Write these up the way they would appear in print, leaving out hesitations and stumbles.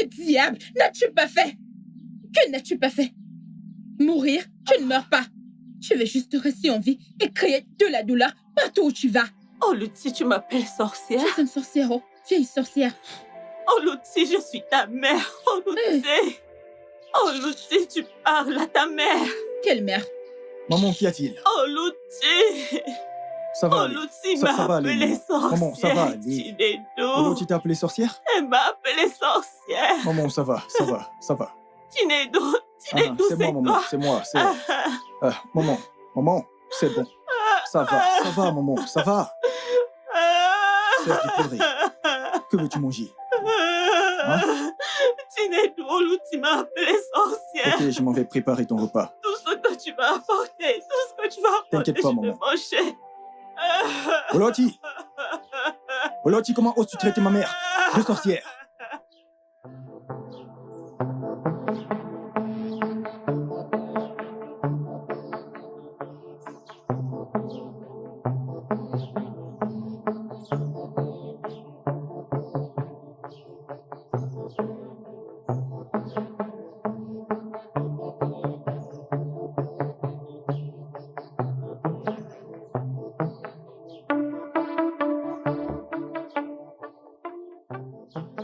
Que diable n'as-tu pas fait? Que n'as-tu pas fait? Mourir? Tu ne meurs pas. Tu veux juste rester en vie et créer de la douleur partout où tu vas. Oh, Lucy, tu m'appelles sorcière? Tu es une sorcière, oh, vieille sorcière. Oh, Lucy, je suis ta mère. Oh, Lucy. Oh, Lucy, tu parles à ta mère. Quelle mère? Maman, qu'y a-t-il? Oh, Lucy. Ça va Oh, aller. Lucy Ça m'a va aller, appelée maman. sorcière. Maman, ça va aller. Tinedo. Maman, tu t'es appelée sorcière? Elle m'a appelée sorcière. Maman, ça va. Tinedo, Ah, c'est moi, maman, toi. c'est moi. Maman, c'est bon. Ça va, maman, ça va. Cesse de pleurer. Que veux-tu manger? Hein? Tinedo, Lucy m'a appelée sorcière. Ok, je m'en vais préparer ton repas. Tout ce que tu vas apporter, T'inquiète pas, je maman. vais manger. Oloti, comment oses-tu traiter ma mère de sorcière?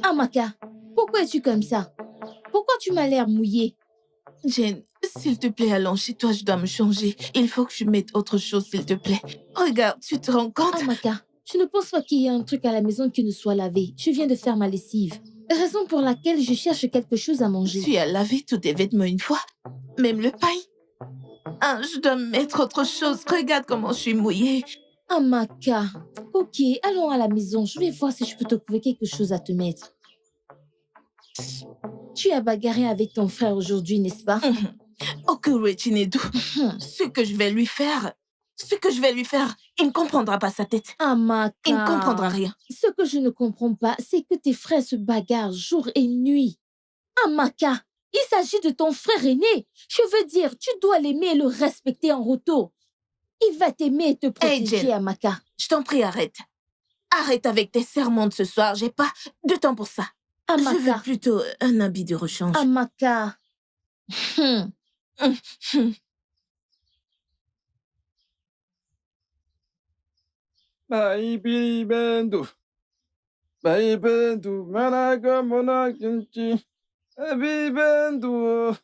Amaka, pourquoi es-tu comme ça? Pourquoi tu m'as l'air mouillée? Jane, s'il te plaît, allons chez toi, je dois me changer. Il faut que je mette autre chose, s'il te plaît. Regarde, tu te rends compte? Amaka, je ne pense pas qu'il y ait un truc à la maison qui ne soit lavé. Je viens de faire ma lessive. Raison pour laquelle je cherche quelque chose à manger. Tu as lavé tous tes vêtements une fois? Même le pain? Ah, je dois mettre autre chose. Regarde comment je suis mouillée. Amaka, ok, allons à la maison. Je vais voir si je peux te trouver quelque chose à te mettre. Tu as bagarré avec ton frère aujourd'hui, n'est-ce pas? Ok, Tinedo. Ce que je vais lui faire, il ne comprendra pas sa tête. Amaka. Il ne comprendra rien. Ce que je ne comprends pas, c'est que tes frères se bagarrent jour et nuit. Amaka, il s'agit de ton frère aîné. Je veux dire, tu dois l'aimer et le respecter en retour. Il va t'aimer et te protéger, Jane, Amaka. Je t'en prie, arrête. Arrête avec tes sermons de ce soir. J'ai pas de temps pour ça. Amaka. Je veux plutôt un habit de rechange. Amaka. Baby Bendu, Managa Mona Kinchi, Baby Bendu.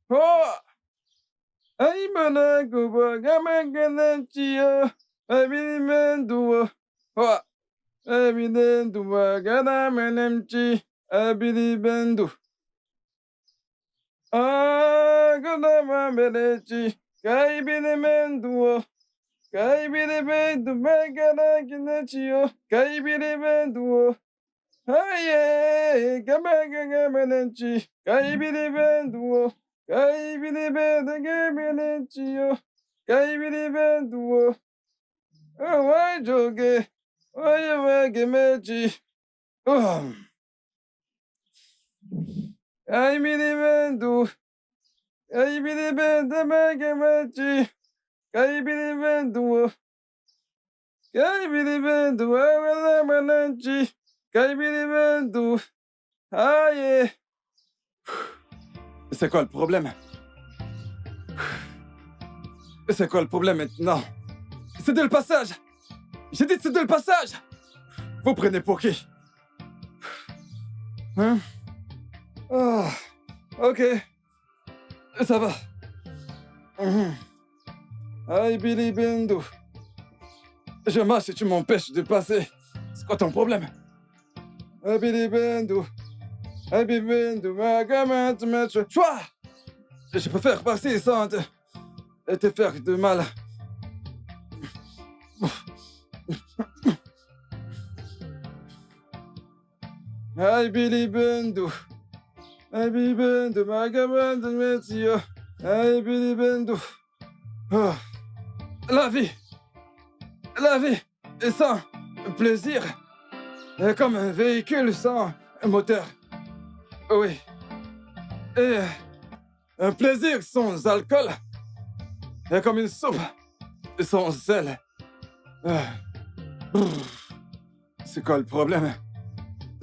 Oh, I'm gonna go back. I'm gonna cheer. Baby Bendu. Oh, Baby Bendu, Gana Menemchi, Baby Bendu. Ah, Gana Menemchi, Baby Bendu. Kaibiri bendu megana kinachio. Kaibiri bendu. Aye, gamaga gamanchi. Kaibiri bendu. Kaibiri bendu gamanchio. Kaibiri bendu. Oh, why joge? Why wage mechi? Oh. Kaibiri bendu. Kaibiri bendu megamachi. Kaibiri bendu, awalanchi, kaibiri bendu, aïe. C'est quoi le problème? C'est quoi le problème maintenant? C'est de le passage. J'ai dit c'est de le passage. Vous prenez pour qui? Hein? Oh, ok. Ça va. Aïe, Billy Bendu. Je marche et tu m'empêches de passer. C'est quoi ton problème? Aïe, Billy Bendu. Aïe, Billy Bendu. Ma gamin, tu me tues. Toi! Je préfère passer sans te faire de mal. Aïe, Billy Bendu. Aïe, Billy Bendu. Ma gamin, tu me tues. Aïe, Billy Bendu. Oh. La vie est sans plaisir est comme un véhicule sans moteur. Oui. Et un plaisir sans alcool est comme une soupe sans sel. C'est quoi le problème?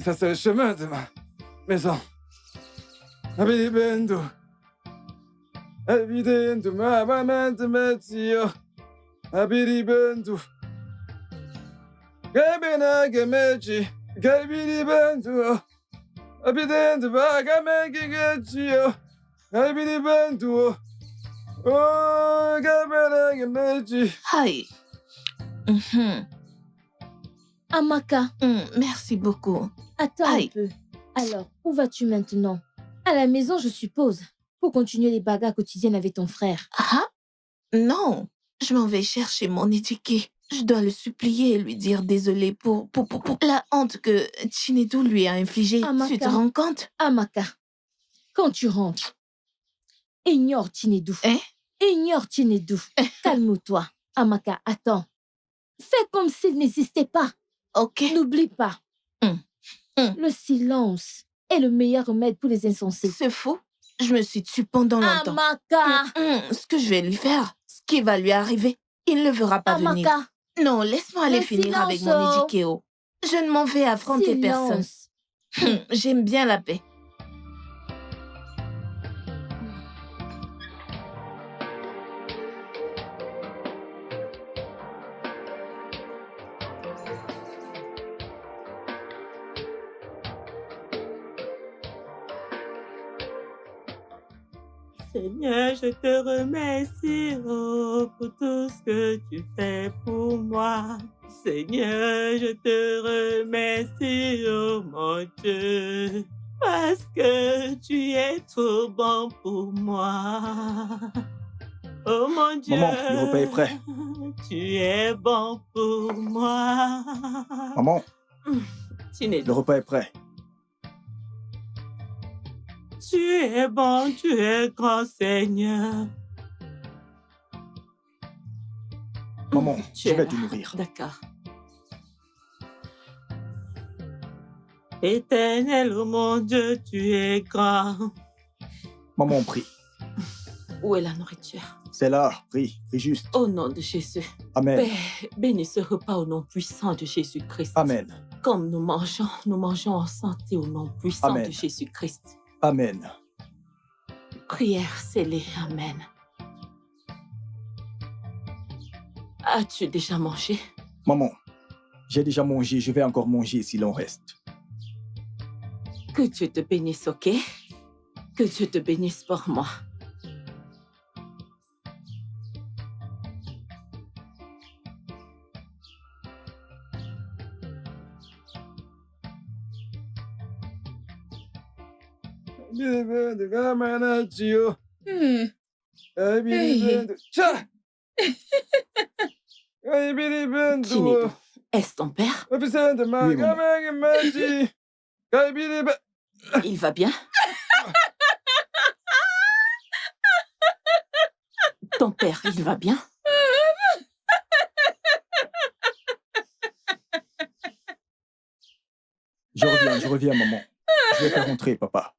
Ça, c'est le chemin de maison. Abilibendo. Evidendo, mamamente metio. Abilibendo. Gabena gameji. Gabilibendo. Evidendo, vagamegi gachio. Abilibendo. Oh, gabena gameji. Aïe. Mhm. Amaka, Merci beaucoup. attends Aïe. un peu. Alors, où vas-tu maintenant? À la maison, je suppose, pour continuer les bagarres quotidiennes avec ton frère. Ah? Non, je m'en vais chercher mon étiquette. Je dois le supplier et lui dire désolé pour la honte que Chinedu lui a infligée. Amaka. Tu te rends compte? Amaka, quand tu rentres, ignore Chinedu. Hein? Ignore Chinedu. Calme-toi. Amaka, attends. Fais comme s'il n'existait pas. Ok. N'oublie pas. Hum. Le silence est le meilleur remède pour les insensés. C'est faux. Je me suis tue pendant longtemps. Amaka! Ce que je vais lui faire, ce qui va lui arriver, il ne le verra pas venir. Amaka! Non, laisse-moi aller Le finir avec silence, mon oh. étiquette. Je ne m'en vais affronter personne. Silence. J'aime bien la paix. Seigneur, je te remercie pour tout ce que tu fais pour moi. Seigneur, je te remercie, oh mon Dieu, parce que tu es trop bon pour moi. Oh mon Dieu, Maman, le repas est prêt. Tu es bon pour moi. Maman, Chinedu, le repas est prêt. tu es bon, tu es grand Seigneur. Maman, Tu je es vais là. te nourrir. D'accord. Éternel, oh mon Dieu, tu es grand. Maman, prie. Où est la nourriture? C'est là, prie, prie juste. Au nom de Jésus. Amen. Bénis ce repas au nom puissant de Jésus-Christ. Amen. Comme nous mangeons en santé au nom puissant Amen. de Jésus-Christ. Amen. Prière scellée. Amen. As-tu déjà mangé? Maman, j'ai déjà mangé, je vais encore manger s'il en reste. Que Dieu te bénisse, ok? Que Dieu te bénisse pour moi. Abilibendo, gamanachio. Hmm. Abilibendo. Tcha! Abilibendo. Chinedu, est-ce ton père? Abilibendo, Oui, maman. magamagi. Abilibendo. Il va bien? Ton père, il va bien? Je reviens, maman. Je vais faire rentrer, papa.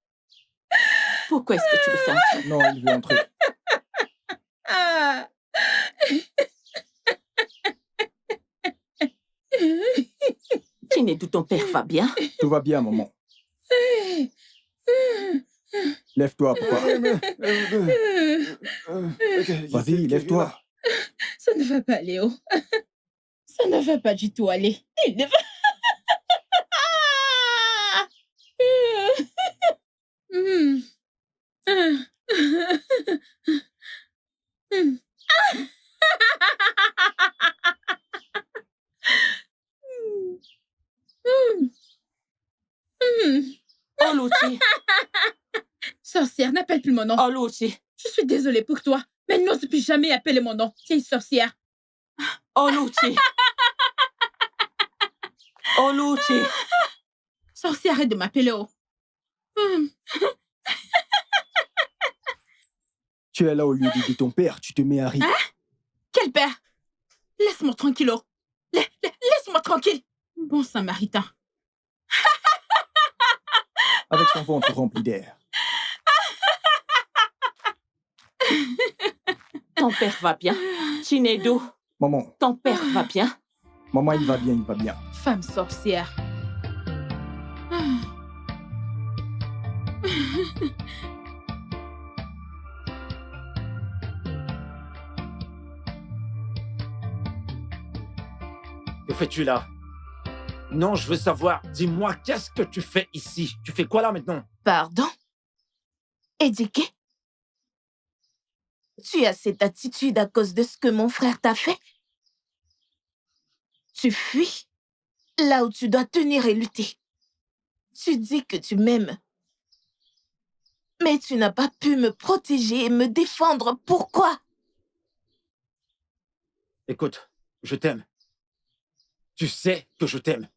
Pourquoi est-ce que tu le fais entrer? Non, il veut entrer. Ah. Chinedu, ton père va bien? Tout va bien, maman. Lève-toi, papa. Vas-y, lève-toi. Ça ne va pas, Léo. Ça ne va pas du tout aller. Il ne va... Hmm. Hmm. Oh, Louti! Sorcière, n'appelle plus mon nom. Oh, Louti! Je suis désolée pour toi, mais n'ose plus jamais appeler mon nom, vieille sorcière. Oh, Louti! Oh, Louti! Sorcière, arrête de m'appeler oh. Tu es là au lieu d'aider ton père, tu te mets à rire. Quel père? Laisse-moi tranquille, oh. Laisse-moi tranquille. Bon samaritain. Avec son ventre rempli d'air. Ton père va bien? Chinedu, Maman, ton père va bien? maman, il va bien, il va bien. Femme sorcière. Que fais-tu là? Non, je veux savoir. Dis-moi, qu'est-ce que tu fais ici? Tu fais quoi là maintenant? Pardon? Éduqué? Tu as cette attitude à cause de ce que mon frère t'a fait? Tu fuis là où tu dois tenir et lutter. Tu dis que tu m'aimes. Mais tu n'as pas pu me protéger et me défendre. Pourquoi? Écoute, je t'aime. Tu sais que je t'aime.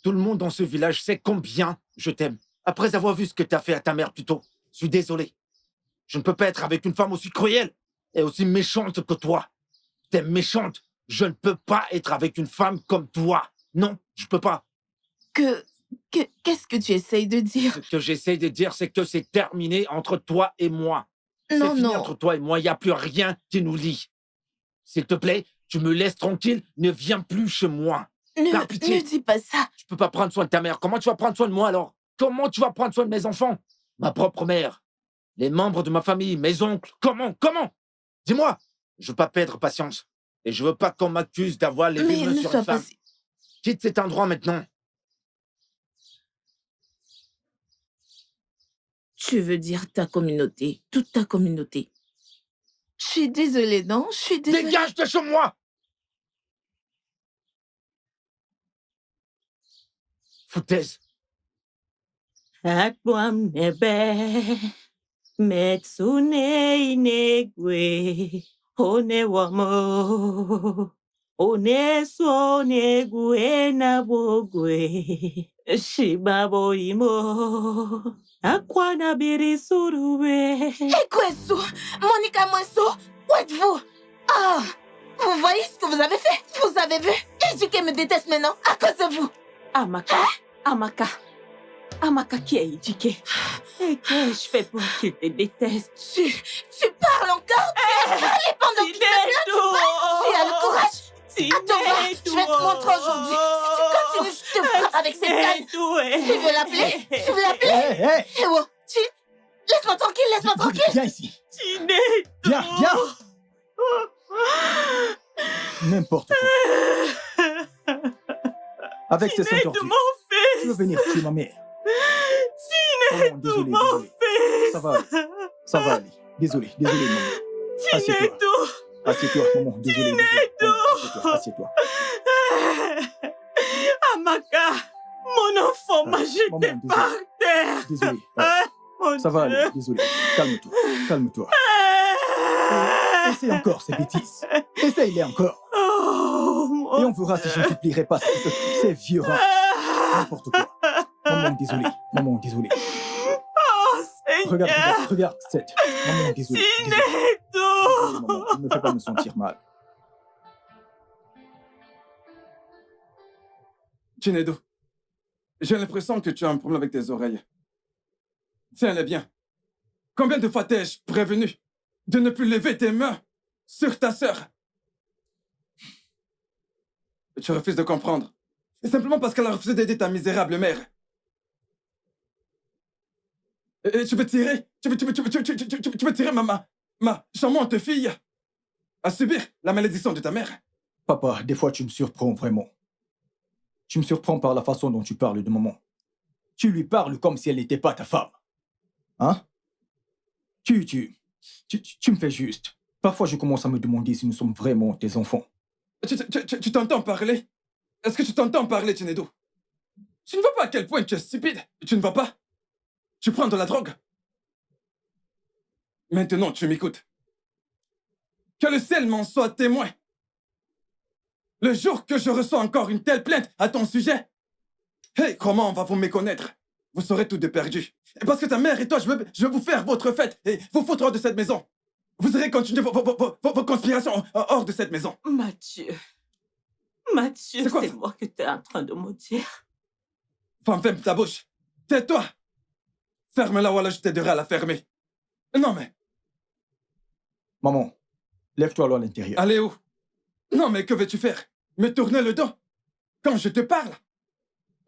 Tout le monde dans ce village sait combien je t'aime. Après avoir vu ce que t'as fait à ta mère plus tôt, je suis désolé. Je ne peux pas être avec une femme aussi cruelle et aussi méchante que toi. T'es méchante. Je ne peux pas être avec une femme comme toi. Non, je peux pas. Qu'est-ce que tu essayes de dire? Ce que j'essaye de dire, c'est que c'est terminé entre toi et moi. Non, C'est fini non. entre toi et moi. Il n'y a plus rien qui nous lie. S'il te plaît, tu me laisses tranquille. Ne viens plus chez moi. Par pitié. Ne dis pas ça. Je peux pas prendre soin de ta mère. Comment tu vas prendre soin de moi alors? Comment tu vas prendre soin de mes enfants? Ma propre mère. Les membres de ma famille, mes oncles. Comment? Dis-moi. Je veux pas perdre patience. Et je veux pas qu'on m'accuse d'avoir les Mais mains ne sur sois une pas... femme. Quitte cet endroit maintenant. Tu veux dire ta communauté, toute ta communauté. Je suis désolée, non? Je suis désolée. Dégage de chez moi! Foutaise. Akwam nebe, metsune inegwe, one wamo, one so negwe na bogwe, shibabo imo, akwana biri surube. Ekwesu, Monica Mweso, où êtes-vous? Ah, vous voyez ce que vous avez fait? Vous avez vu? Éduqué me déteste maintenant à cause de vous. Amaka qui est éduquée. Et qu'ai-je fait pour qu'il te déteste? Tu parles encore? Tu es parlé pendant qu'il te plaint? Tu as le courage? Attends, va, je vais te montrer aujourd'hui. Si tu continues, je te frappe avec cette canne. Tu veux l'appeler? Tu veux l'appeler? Hé, hé! Eh oh, laisse-moi tranquille. Viens ici. Viens. N'importe quoi. Avec ces saints tortues, tu veux venir tuer ma mère. Oh, désolé. Ça va aller. Désolé, maman. Assieds-toi, maman. Désolé. Maman, assieds-toi. Amaka, mon enfant m'a jeté Maman, par terre. Désolé. Mon Ça va Dieu. aller, désolé. Calme-toi. Essaye encore ces bêtises. Essaye-les encore. Oh, Et on verra si je ne t'oublierai pas ces vieux rats. N'importe quoi. Maman, désolé. Oh, Seigneur. Regarde, Seth. Maman, désolé. Sineto. Maman, ne me fais pas me sentir mal. Chinedu, j'ai l'impression que tu as un problème avec tes oreilles. Tiens-les bien. Combien de fois t'ai-je prévenu de ne plus lever tes mains sur ta sœur? Tu refuses de comprendre. Et simplement parce qu'elle a refusé d'aider ta misérable mère. Et tu veux tirer? Tu veux tirer ma charmante fille à subir la malédiction de ta mère? Papa, des fois tu me surprends vraiment. Tu me surprends par la façon dont tu parles de maman. Tu lui parles comme si elle n'était pas ta femme. Hein? Tu me fais juste. Parfois je commence à me demander si nous sommes vraiment tes enfants. Tu t'entends parler? Est-ce que tu t'entends parler, Chinedu? Tu ne vois pas à quel point tu es stupide? Tu ne vois pas? Tu prends de la drogue? Maintenant, tu m'écoutes. Que le ciel m'en soit témoin. Le jour que je reçois encore une telle plainte à ton sujet, hey, comment on va vous méconnaître? Vous serez tous deux perdus. Et parce que ta mère et toi, je veux vous faire votre fête et vous foutre hors de cette maison. Vous irez continuer vos conspirations hors de cette maison. Mathieu, c'est moi que tu es en train de maudire. Femme, ferme ta bouche. Tais-toi. Ferme-la ou alors je t'aiderai à la fermer. Non mais... Maman, lève-toi alors à l'intérieur. Allez où? Non mais que veux-tu faire? Me tourner le dos? Quand je te parle?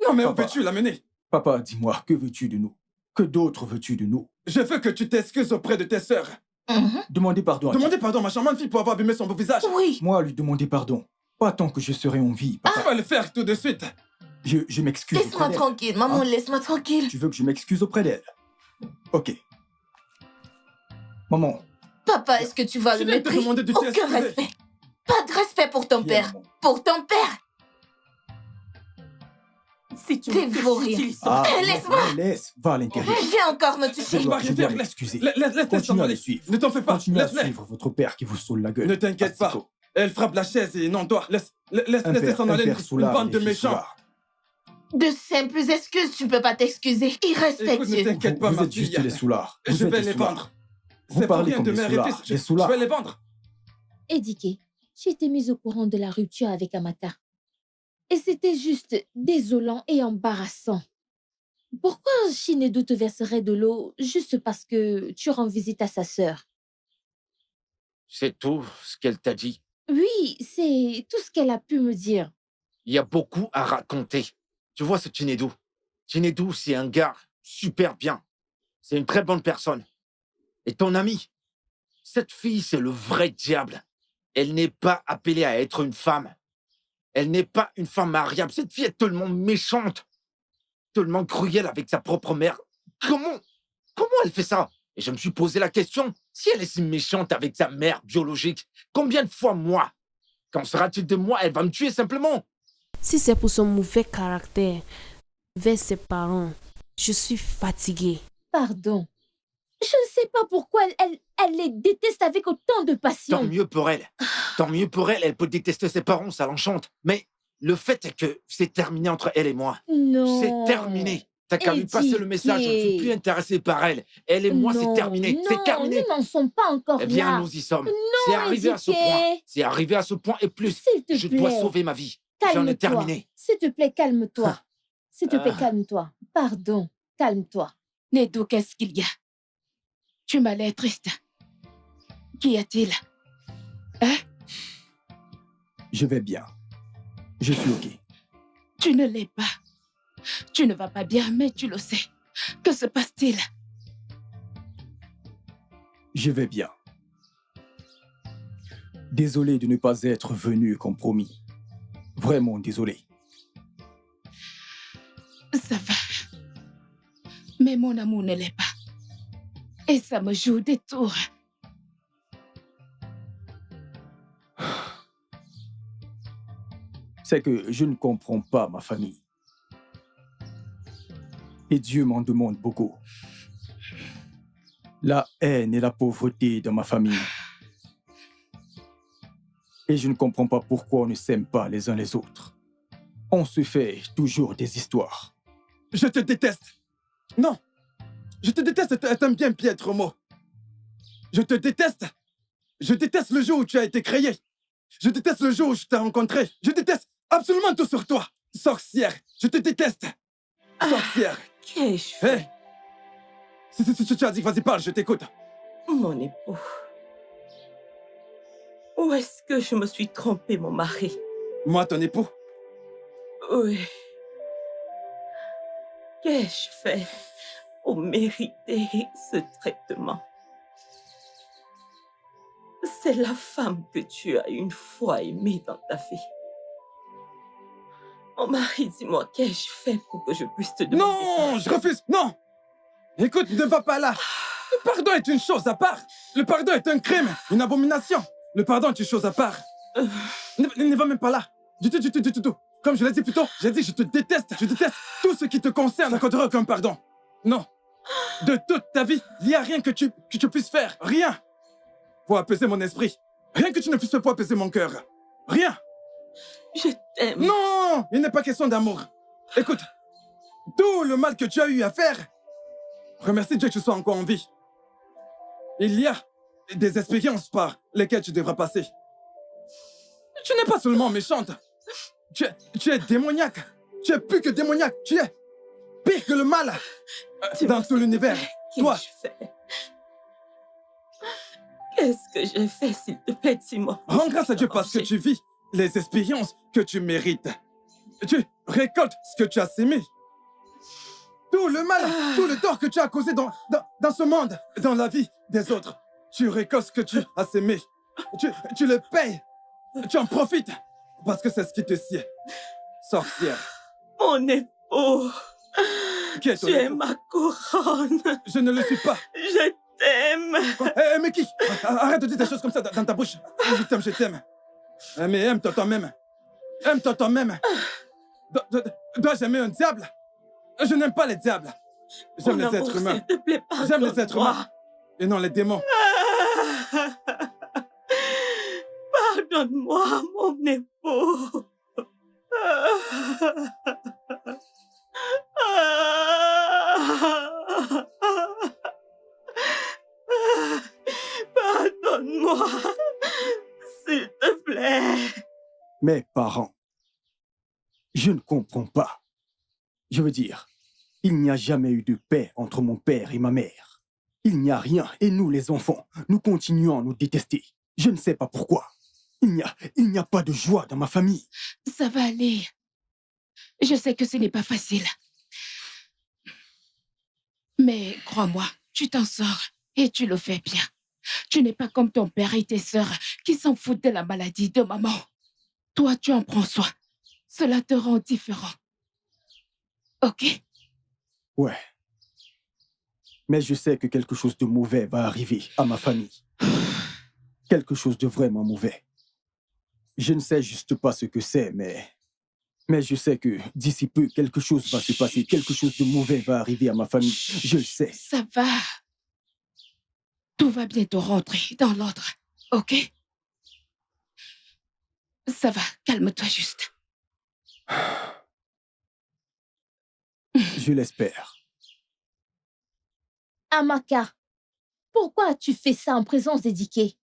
Non mais où Papa. veux-tu l'amener? Papa, dis-moi, que veux-tu de nous? Que d'autre veux-tu de nous? Je veux que tu t'excuses auprès de tes sœurs. Demandez pardon à qui? Demandez pardon à ma charmante fille pour avoir abîmé son beau visage. Oui. Moi, lui demander pardon. Pas tant que je serai en vie, papa. Tu vas le faire tout de suite. Je m'excuse auprès Laisse-moi d'elle. tranquille, maman, laisse-moi tranquille. Tu veux que je m'excuse auprès d'elle? Ok. Maman. Papa, est-ce que tu vas Je le viens de te mépris? demander de Aucun t'excuser. respect. Pas de respect pour ton Viens, père. maman. Pour ton père. Si tu T'es me touches, vaurien. il sent- Ah, Laisse-moi. laisse. Va à l'intérieur. Viens encore me Je toucher. dois rien faire, m'excuser. Laisse-les Continuez s'en à aller. le suivre. Ne t'en fais pas. Continuez à Laisse-les. suivre votre père qui vous saoule la gueule. Ne t'inquiète pas. Asiko. Elle frappe la chaise et non toi. Laisse-les s'en aller. Une bande de méchants. De simples excuses, tu peux pas t'excuser. Écoute, ne Irrespectueux. t'inquiète pas, Vous ma êtes juste fille. des soulards. Je Vous êtes vais des les soulards. vendre. Vous C'est pour parlez rien comme de des mère et soulards. fils. Des Je soulards. vais les vendre. Édiqué, j'ai été mise au courant de la rupture avec Amaka. Et c'était juste désolant et embarrassant. Pourquoi Shinedo te verserait de l'eau juste parce que tu rends visite à sa sœur? C'est tout ce qu'elle t'a dit. Oui, c'est tout ce qu'elle a pu me dire. Il y a beaucoup à raconter. Tu vois ce Chinedu? Chinedu, c'est un gars super bien. C'est une très bonne personne. Et ton ami, cette fille, c'est le vrai diable. Elle n'est pas appelée à être une femme. Elle n'est pas une femme mariable. Cette fille est tellement méchante, tellement cruelle avec sa propre mère. Comment elle fait ça? Et je me suis posé la question, si elle est si méchante avec sa mère biologique, combien de fois moi? Qu'en sera-t-il de moi? Elle va me tuer simplement. Si c'est pour son mauvais caractère vers ses parents, je suis fatiguée. Pardon. Je ne sais pas pourquoi elle les déteste avec autant de Tant passion. mieux pour elle. Tant mieux pour elle. Elle peut détester ses parents, ça l'enchante. Mais le fait est que c'est terminé entre elle et moi. Non. C'est terminé. T'as qu'à lui passer le message. Je ne suis plus intéressé par elle. Elle et moi, c'est Non, terminé. non, C'est terminé. nous n'en sommes pas encore Eh bien, là. nous y sommes. Non, C'est arrivé à ce Édiqué. point. C'est arrivé à ce point et plus. S'il te Je plaît. dois sauver ma vie. J'en Calme-toi. ai terminé. S'il te plaît, calme-toi. S'il te plaît, Ah. calme-toi. Pardon, calme-toi. Nedo, qu'est-ce qu'il y a? Tu m'as l'air triste. Qu'y a-t-il? Je vais bien. Je suis ok. Tu ne l'es pas. Tu ne vas pas bien, mais tu le sais. Que se passe-t-il? Je vais bien. Désolé de ne pas être venu comme promis. Vraiment désolé. Ça va. Mais mon amour ne l'est pas. Et ça me joue des tours. C'est que je ne comprends pas ma famille. Et Dieu m'en demande beaucoup. La haine et la pauvreté dans ma famille. Et je ne comprends pas pourquoi on ne s'aime pas les uns les autres. On se fait toujours des histoires. Je te déteste. Non. Je te déteste est un bien piètre mot. Je te déteste. Je déteste le jour où tu as été créé. Je déteste le jour où je t'ai rencontré. Je déteste absolument tout sur toi. Sorcière. Je te déteste. Sorcière. Qu'ai-je fait, Hé. Si tu as dit, vas-y, parle, je t'écoute. mon époux? Où est-ce que je me suis trompée, mon mari? Moi, ton époux. Oui. Qu'ai-je fait pour mériter ce traitement? C'est la femme que tu as une fois aimée dans ta vie. Mon mari, dis-moi, qu'ai-je fait pour que je puisse te demander Non, pardon? je refuse. Non. Écoute, ne va pas là. Le pardon est une chose à part. Le pardon est un crime, une abomination. Le pardon est une chose à part. Ne va même pas là. Du tout. Comme je l'ai dit plus tôt, j'ai dit je te déteste. Je déteste tout ce qui te concerne. N'accorderai aucun pardon. Non. De toute ta vie, il n'y a rien que tu puisses faire. Rien. Pour apaiser mon esprit. Rien que tu ne puisses faire pour apaiser mon cœur. Rien. Je t'aime. Non, il n'est pas question d'amour. Écoute, tout le mal que tu as eu à faire, remercie Dieu que tu sois encore en vie. Il y a des expériences par lesquelles tu devras passer. Tu n'es pas seulement méchante. Tu es démoniaque. Tu es plus que démoniaque. Tu es pire que le mal dans tout l'univers. Toi. Qu'ai-je fait? Qu'est-ce que j'ai fait, s'il te plaît, dis-moi. Rends grâce à Dieu parce que tu vis les expériences que tu mérites. Tu récoltes ce que tu as sémé. tout le mal, tout le tort que tu as causé dans ce monde, dans la vie des autres. Tu récoltes ce que tu as semé. Tu le payes. Tu en profites. Parce que c'est ce qui te sied. Sorcière. Mon époux. Qui est ton Tu es époux? ma couronne. Je ne le suis pas. Je t'aime. Mais qui? Arrête de dire des choses comme ça dans ta bouche. Je t'aime. Mais aime-toi toi-même. Aime-toi toi-même. Dois-je aimer un diable? Je n'aime pas les diables. J'aime les êtres humains. S'il te plaît, J'aime les êtres humains. Et non les démons. Pardonne-moi, mon époux. Pardonne-moi, s'il te plaît. Mes parents, je ne comprends pas. Je veux dire, il n'y a jamais eu de paix entre mon père et ma mère. Il n'y a rien, et nous les enfants, nous continuons à nous détester. Je ne sais pas pourquoi. Il n'y a pas de joie dans ma famille. Ça va aller. Je sais que ce n'est pas facile. Mais crois-moi, tu t'en sors et tu le fais bien. Tu n'es pas comme ton père et tes sœurs qui s'en foutent de la maladie de maman. Toi, tu en prends soin. Cela te rend différent. Ok? Ouais. Mais je sais que quelque chose de mauvais va arriver à ma famille. Quelque chose de vraiment mauvais. Je ne sais juste pas ce que c'est, mais je sais que d'ici peu, quelque chose va se passer. Quelque chose de mauvais va arriver à ma famille. Je le sais. Ça va. Tout va bientôt rentrer dans l'ordre. Ok? Ça va, calme-toi juste. Je l'espère. Amaka, pourquoi as-tu fait ça en présence d'Edike?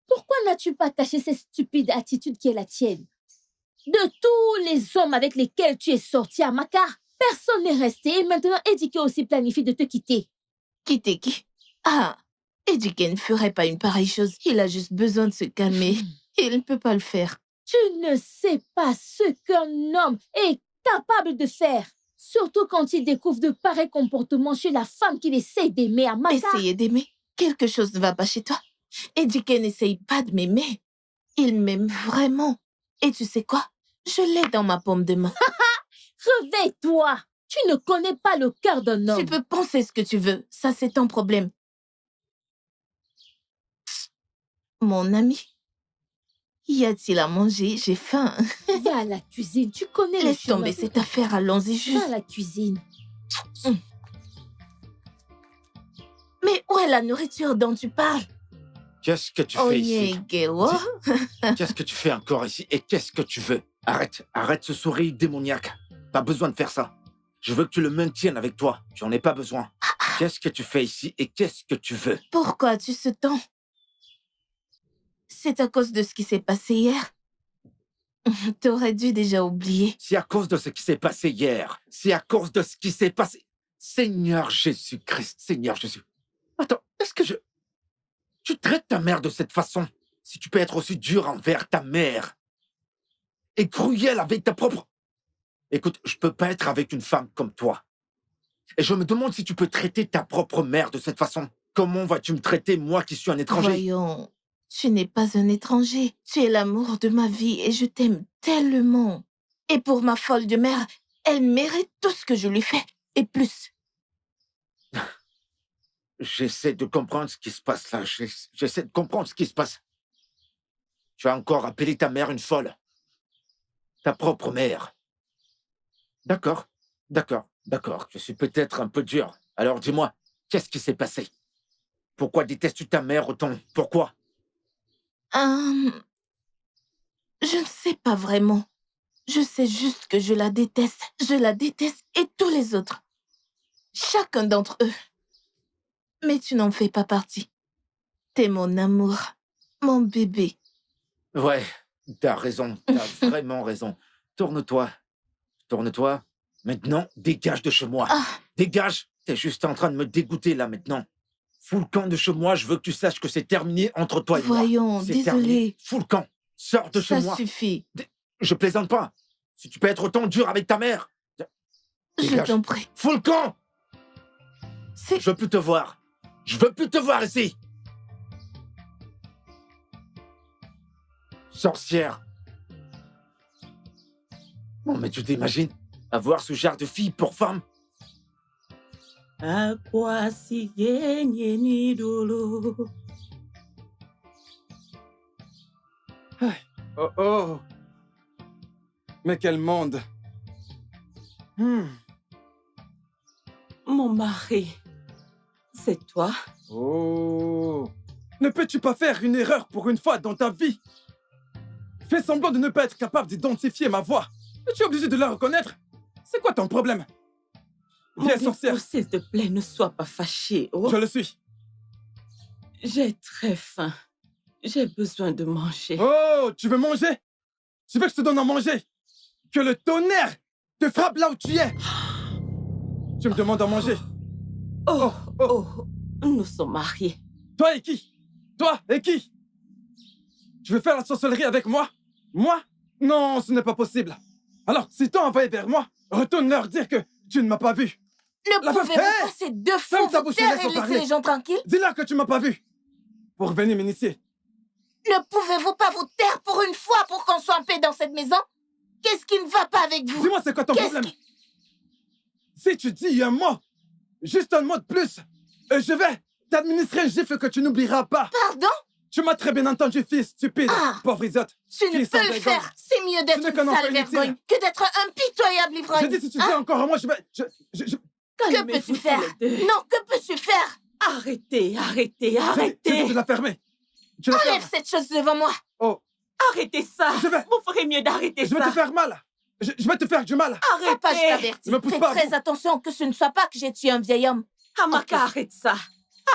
Pourquoi n'as-tu pas caché cette stupide attitude qui est la tienne? De tous les hommes avec lesquels tu es sorti, Amaka, personne n'est resté et maintenant Edike aussi planifie de te quitter. Quitter qui? Edike ne ferait pas une pareille chose. Il a juste besoin de se calmer. Il ne peut pas le faire. Tu ne sais pas ce qu'un homme est capable de faire. Surtout quand il découvre de pareils comportements chez la femme qu'il essaie d'aimer, Amaka. Essayer d'aimer? Quelque chose ne va pas chez toi. Edike n'essaye pas de m'aimer. Il m'aime vraiment. Et tu sais quoi? Je l'ai dans ma paume de main. Réveille-toi. Tu ne connais pas le cœur d'un homme. Tu peux penser ce que tu veux. Ça, c'est ton problème. Mon ami, y a-t-il à manger? J'ai faim. Va à la cuisine. Tu connais les Laisse tomber chemins. cette affaire. Allons-y juste. Va à la cuisine. Mais où est la nourriture dont tu parles? Qu'est-ce que tu fais ici? Gewo. Qu'est-ce que tu fais encore ici? Et qu'est-ce que tu veux? Arrête ce sourire démoniaque. Pas besoin de faire ça. Je veux que tu le maintiennes avec toi. Tu n'en ai pas besoin. Qu'est-ce que tu fais ici et qu'est-ce que tu veux? Pourquoi as-tu ce temps? C'est à cause de ce qui s'est passé hier. T'aurais dû déjà oublier. C'est à cause de ce qui s'est passé hier. C'est à cause de ce qui s'est passé. Seigneur Jésus-Christ, Seigneur Jésus. Attends, est-ce que tu traites ta mère de cette façon? Si tu peux être aussi dur envers ta mère et cruel avec ta propre... Écoute, je peux pas être avec une femme comme toi. Et je me demande si tu peux traiter ta propre mère de cette façon. Comment vas-tu me traiter, moi qui suis un étranger? Voyons, tu n'es pas un étranger. Tu es l'amour de ma vie et je t'aime tellement. Et pour ma folle de mère, elle mérite tout ce que je lui fais. Et plus. J'essaie de comprendre ce qui se passe là. J'essaie de comprendre ce qui se passe. Tu as encore appelé ta mère une folle. Ta propre mère. D'accord. Je suis peut-être un peu dur. Alors dis-moi, qu'est-ce qui s'est passé? Pourquoi détestes-tu ta mère autant? Pourquoi? Je ne sais pas vraiment. Je sais juste que je la déteste. Je la déteste et tous les autres. Chacun d'entre eux. Mais tu n'en fais pas partie. T'es mon amour, mon bébé. Ouais, t'as raison. T'as vraiment raison. Tourne-toi. Maintenant, dégage de chez moi. Dégage. T'es juste en train de me dégoûter là maintenant. Fous le camp de chez moi. Je veux que tu saches que c'est terminé entre toi et moi. Voyons, C'est désolée. terminé. Fous le camp. Sors de chez moi. Ça suffit. Je plaisante pas. Si tu peux être autant dur avec ta mère. Je Dégage. t'en prie. Fous le camp! C'est... Je veux plus te voir. Je veux plus te voir ici. Sorcière. Bon, mais tu t'imagines avoir ce genre de fille pour femme? Aqua si yenye ni dolo. Oh oh. Mais quel monde. Mon mari, c'est toi? Oh. Ne peux-tu pas faire une erreur pour une fois dans ta vie? Fais semblant de ne pas être capable d'identifier ma voix. Et tu es obligé de la reconnaître? C'est quoi ton problème? Viens, sorcière. S'il te plaît, ne sois pas fâché. Oh. Je le suis. J'ai très faim. J'ai besoin de manger. Oh, tu veux manger? Tu veux que je te donne à manger? Que le tonnerre te frappe là où tu es. Tu me demandes à manger. Oh, nous sommes mariés. Toi et qui? Toi et qui? Tu veux faire la sorcellerie avec moi? Moi? Non, ce n'est pas possible. Alors, si t'as envoyé vers moi, retourne leur dire que tu ne m'as pas vu. Ne La pouvez-vous femme- pas ces deux fous Ferme ta vous bouche, taire laisse-moi et laisser parler. les gens tranquilles? Dis-leur que tu m'as pas vu. Pour venir m'initier. Ne pouvez-vous pas vous taire pour une fois pour qu'on soit en paix dans cette maison? Qu'est-ce qui ne va pas avec vous? Dis-moi, c'est quoi ton Qu'est-ce problème? qui- Si tu dis un mot, juste un mot de plus, je vais t'administrer un gifle que tu n'oublieras pas. Pardon? Tu m'as très bien entendu, fils stupide, Ah. pauvre Isotte. Tu ne Fils peux sans le vergogne. faire. C'est mieux d'être n'es une qu'un enfant sale inutile. vergogne que d'être un pitoyable ivrogne. J'ai dit, si tu dis encore un mot, je vais... Que peux-tu faire? Non, que peux-tu faire? Arrêtez. J'ai dit de la fermer. Tu la Enlève fermes. cette chose devant moi. Oh, Arrêtez ça. Je vais- Vous ferez mieux d'arrêter je vais ça. te faire mal. Je vais te faire du mal. Papa, je Arrêtez. t'avertis. Ne me pousse Fais pas, très vous. attention que ce ne soit pas que j'ai tué un vieil homme. Amaka, arrête ça.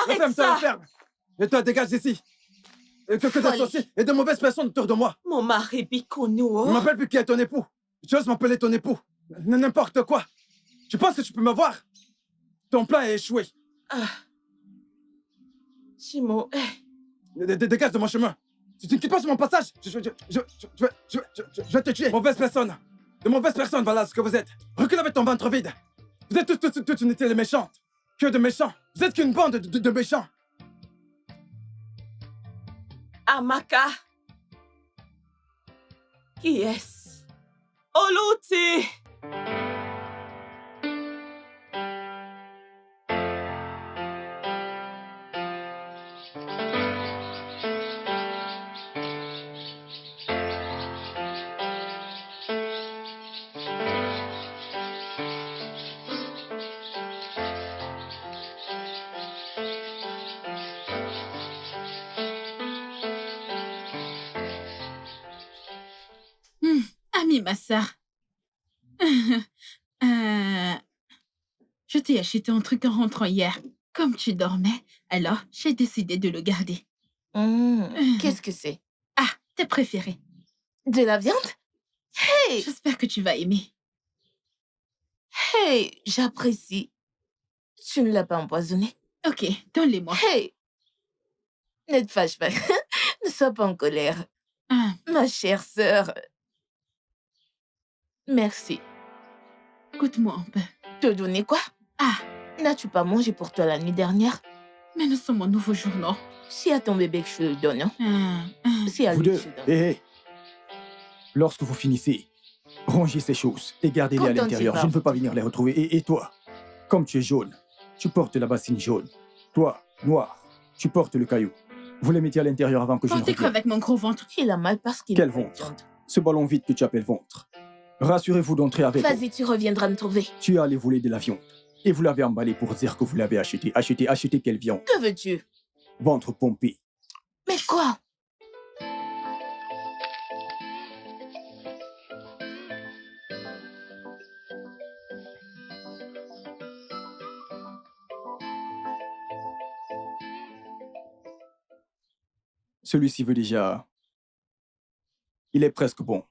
Arrête Referme-toi, ça. referme. Et toi, dégage d'ici. Que Folie. d'associés et de mauvaises personnes autour de moi. Mon mari Bikono. Ne Oh. m'appelle plus qui est ton époux. Tu oses m'appeler ton époux. N'importe quoi. Tu penses que tu peux me voir? Ton plan est échoué. Simon, Dégage de mon chemin. Si tu ne quittes pas sur mon passage, je vais te tuer. Mauvaise personne. De mauvaises personnes, voilà ce que vous êtes. Recule avec ton ventre vide. Vous êtes toute une ételle méchante. Que de méchants. Vous êtes qu'une bande de méchants. Amaka. Qui est-ce? Oluti. Ami, ma sœur. Je t'ai acheté un truc en rentrant hier. Comme tu dormais, alors j'ai décidé de le garder. Qu'est-ce que c'est? Ah, tes préférés. De la viande? Hey! J'espère que tu vas aimer. Hey! J'apprécie. Tu ne l'as pas empoisonné? Ok, donne-les-moi. Hey! Ne te fâche pas. Ne sois pas en colère. Ah, Ma chère sœur. Merci. goûte-moi un peu. Te donner quoi? Ah, N'as-tu pas mangé pour toi la nuit dernière? mais nous sommes au nouveau jour, non? Si à ton bébé que je le donne, hein? Si à Vous lui deux, que je donne. hé. Lorsque vous finissez, rangez ces choses et gardez-les à Quand on l'intérieur. dit Je ne pas. peux pas venir les retrouver. Et toi, comme tu es jaune, tu portes la bassine jaune. Toi, noir, tu portes le caillou. Vous les mettez à l'intérieur avant que je ne Pensez revienne. qu'avec mon gros ventre. Il a mal parce qu'il Quel n'a pas de ventre? viande. Ce ballon vide que tu appelles ventre. Rassurez-vous d'entrer avec moi. Vas-y, tu reviendras me trouver. Tu es allé voler de la viande. Et vous l'avez emballé pour dire que vous l'avez acheté. Acheté quelle viande? Que veux-tu? Ventre pompé. Mais quoi? Celui-ci veut déjà... Il est presque bon.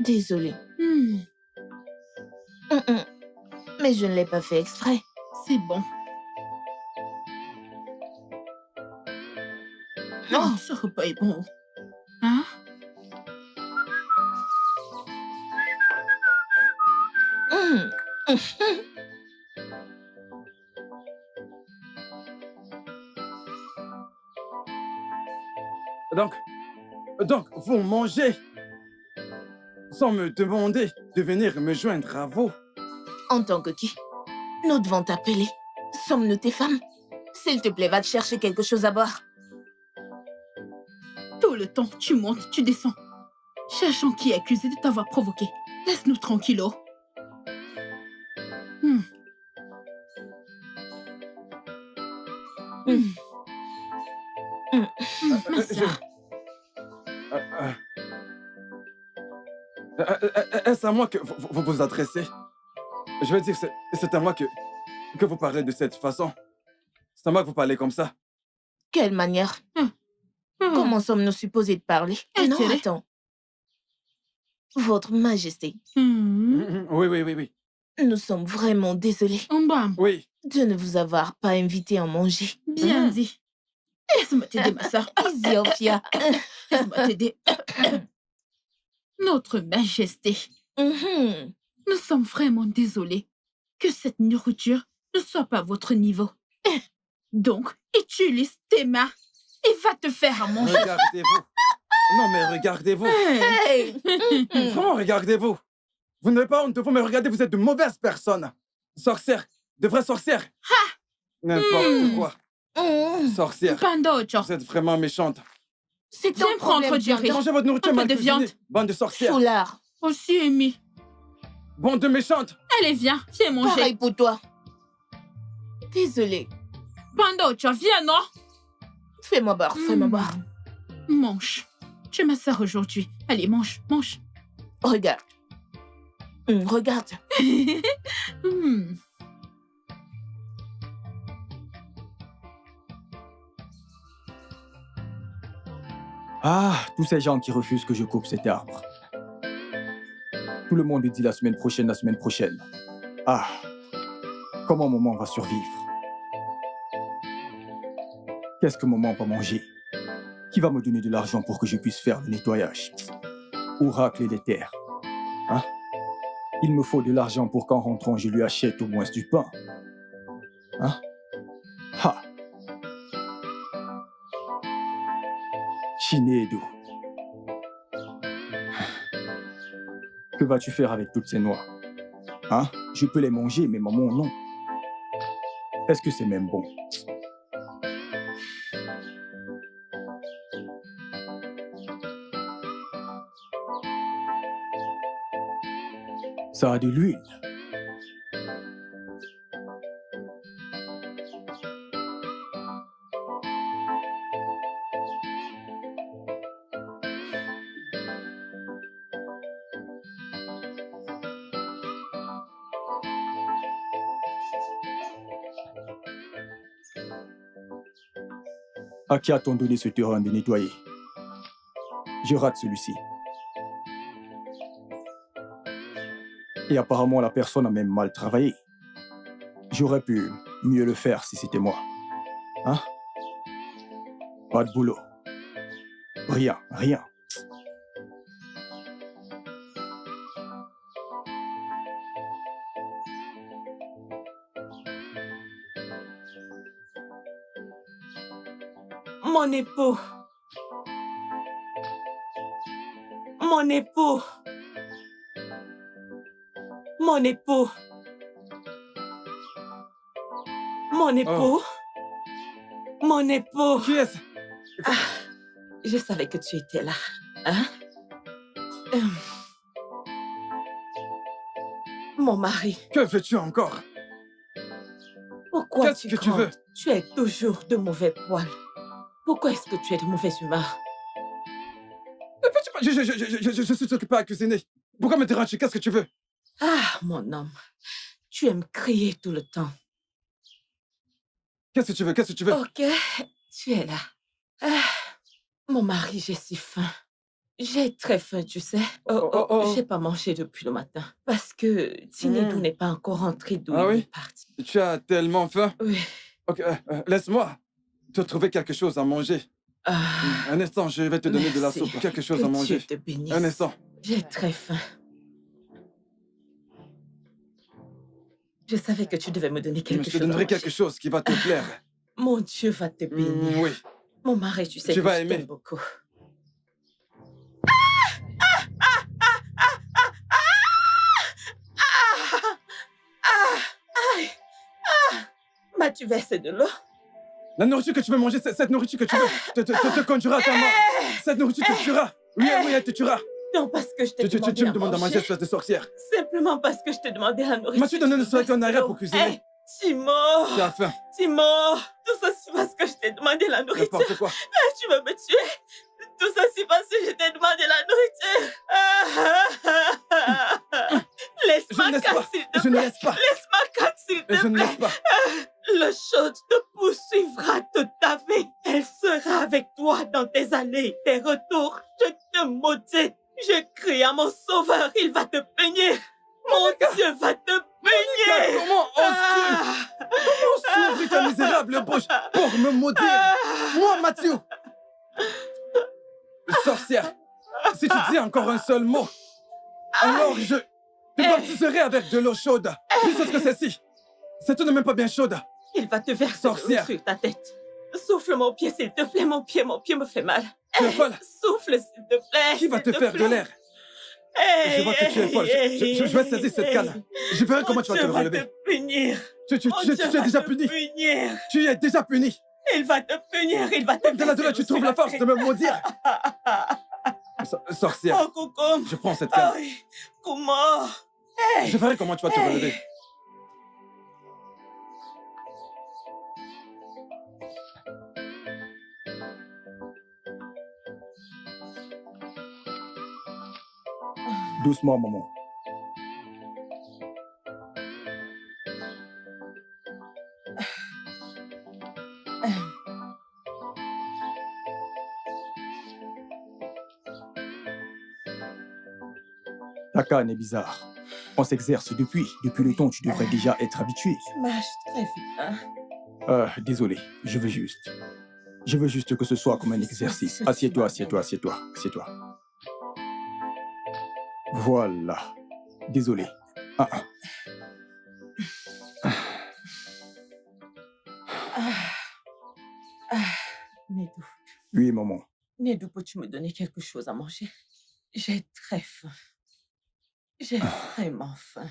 Désolée. Mais je ne l'ai pas fait exprès. C'est bon. Oh, ce repas est bon. Hein? Donc, vous mangez sans me demander de venir me joindre à vous. En tant que qui? Nous devons t'appeler. Sommes-nous tes femmes? S'il te plaît, va te chercher quelque chose à boire. Tout le temps, tu montes, tu descends. Cherchons qui est accusé de t'avoir provoqué. Laisse-nous tranquillos. Ma sœur. Est-ce à moi que vous vous adressez? Je veux dire, c'est à moi que vous parlez de cette façon. C'est à moi que vous parlez comme ça. Quelle manière? Comment sommes-nous supposés de parler? Non, attends. Votre Majesté. Oui. Nous sommes vraiment désolés Oui. de ne vous avoir pas invité à manger. Bien dit. Laisse-moi t'aider, ma sœur. Easy, Ophia. Laisse-moi t'aider. Notre Majesté. Nous sommes vraiment désolés que cette nourriture ne soit pas à votre niveau. Donc, utilise tes mains et va te faire à manger. Regardez-vous. Non, mais regardez-vous. Hey. Vraiment, regardez-vous. Vous n'avez pas honte de vous, mais regardez, vous êtes de mauvaises personnes. Sorcières. De vraies sorcières. N'importe quoi. Sorcières. Pandocho. Vous êtes vraiment méchantes. C'est Viens ton prendre problème, du riz. Mangez votre nourriture Un peu mal de cuisinée. viande. Bande de sorcières. Foulard. Aussi, Amy. Bande de méchantes. Allez, viens manger. Pareil pour toi. Désolée. Pandocho, viens, non? Fais-moi boire, fais-moi boire. Mange. Tu es ma sœur aujourd'hui. Allez, mange. Regarde. Regarde. Ah, tous ces gens qui refusent que je coupe cet arbre. Tout le monde dit la semaine prochaine. Ah, comment maman va survivre? Qu'est-ce que maman va manger? Qui va me donner de l'argent pour que je puisse faire le nettoyage? Ou racler les terres? Hein? Il me faut de l'argent pour qu'en rentrant, je lui achète au moins du pain. Hein? Ha! Chinedo. Que vas-tu faire avec toutes ces noix? Hein? Je peux les manger, mais maman, non. Est-ce que c'est même bon? Ça a de l'huile. À qui a-t-on donné ce terrain de nettoyer? Je rate celui-ci. Et apparemment, la personne a même mal travaillé. J'aurais pu mieux le faire si c'était moi. Hein? Pas de boulot. Rien. Mon époux. Mon époux. Mon époux. Mon époux. Mon époux. Qui est-ce? Je savais que tu étais là. Hein? Mon mari. Que veux-tu encore? Pourquoi Qu'est-ce que tu veux? Tu es toujours de mauvais poil. Pourquoi est-ce que tu es de mauvaise humeur? Je suis occupé à cuisiner. Pourquoi me déranger? Qu'est-ce que tu veux? Ah, mon homme. Tu aimes crier tout le temps. Qu'est-ce que tu veux? Ok, tu es là. Ah, mon mari, j'ai si faim. J'ai très faim, tu sais. J'ai pas mangé depuis le matin. Parce que Tinedou n'est pas encore rentré d'où il est parti. Tu as tellement faim? Oui. Ok, laisse-moi te trouver quelque chose à manger. Un instant, je vais te donner de la soupe. Quelque chose à manger. Dieu te bénisse. Un instant. J'ai très faim. Je savais que tu devais me donner quelque chose. Je te donnerai quelque chose qui va te plaire. Mon Dieu va te bénir. Oui. Mon mari, tu sais Tu que vas je aimer. t'aime beaucoup. M'as-tu versé de l'eau? La nourriture que tu veux manger, cette nourriture que tu veux, te conduira à ta mort. Cette nourriture te tuera. Oui, elle te tuera. Non, parce que je t'ai demandé Tu me demandes à manger, espèce de sorcière. Simplement parce que je t'ai demandé la nourriture. M'as-tu donné ne serait qu'un arrêt pour cuisiner? Timo! Tu as faim. Timo! Tout ça, c'est parce que je t'ai demandé la nourriture. N'importe quoi. Tu veux me tuer? Tout ça, c'est parce que je t'ai demandé la nourriture. Laisse-moi casser, s'il te plaît. Je ne laisse pas. Laisse-moi casser, s'il te plaît. Je ne laisse pas. Le chaude te poursuivra toute ta vie. Elle sera avec toi dans tes allées, tes retours. Je te maudis. Je crie à mon sauveur, il va te punir. Mon Dieu va te punir. Comment oses-tu? Comment s'ouvrir ta misérable bouche pour me maudire? Moi, Mathieu. Sorcière, si tu dis encore un seul mot, alors je te baptiserai avec de l'eau chaude. Plus ce que c'est-ci. C'est tout de même pas bien chaude. Il va te verser de l'eau sur ta tête. Souffle mon pied, s'il te plaît. Mon pied me fait mal. Tu es folle. Souffle, s'il te plaît. Qui va te faire de l'air? Je vois que tu es folle. Je vais saisir cette canne. Je verrai comment tu vas te relever. Dieu va te punir. Tu es déjà puni. Tu es déjà puni. Il va te punir. Il va te punir. De la douleur, tu trouves la force de me maudire. Sorcière. Oh, Coucou. Je prends cette canne. Comment? Je verrai comment tu vas te relever. Doucement, maman. Ta canne est bizarre. On s'exerce depuis. Depuis le temps, tu devrais déjà être habitué. Tu marches très vite, hein? Désolé, je veux juste que ce soit comme un exercice. Assieds-toi. Voilà. Désolé. Nedou. Oui, maman. Nedou, peux-tu me donner quelque chose à manger? J'ai très faim. J'ai vraiment faim.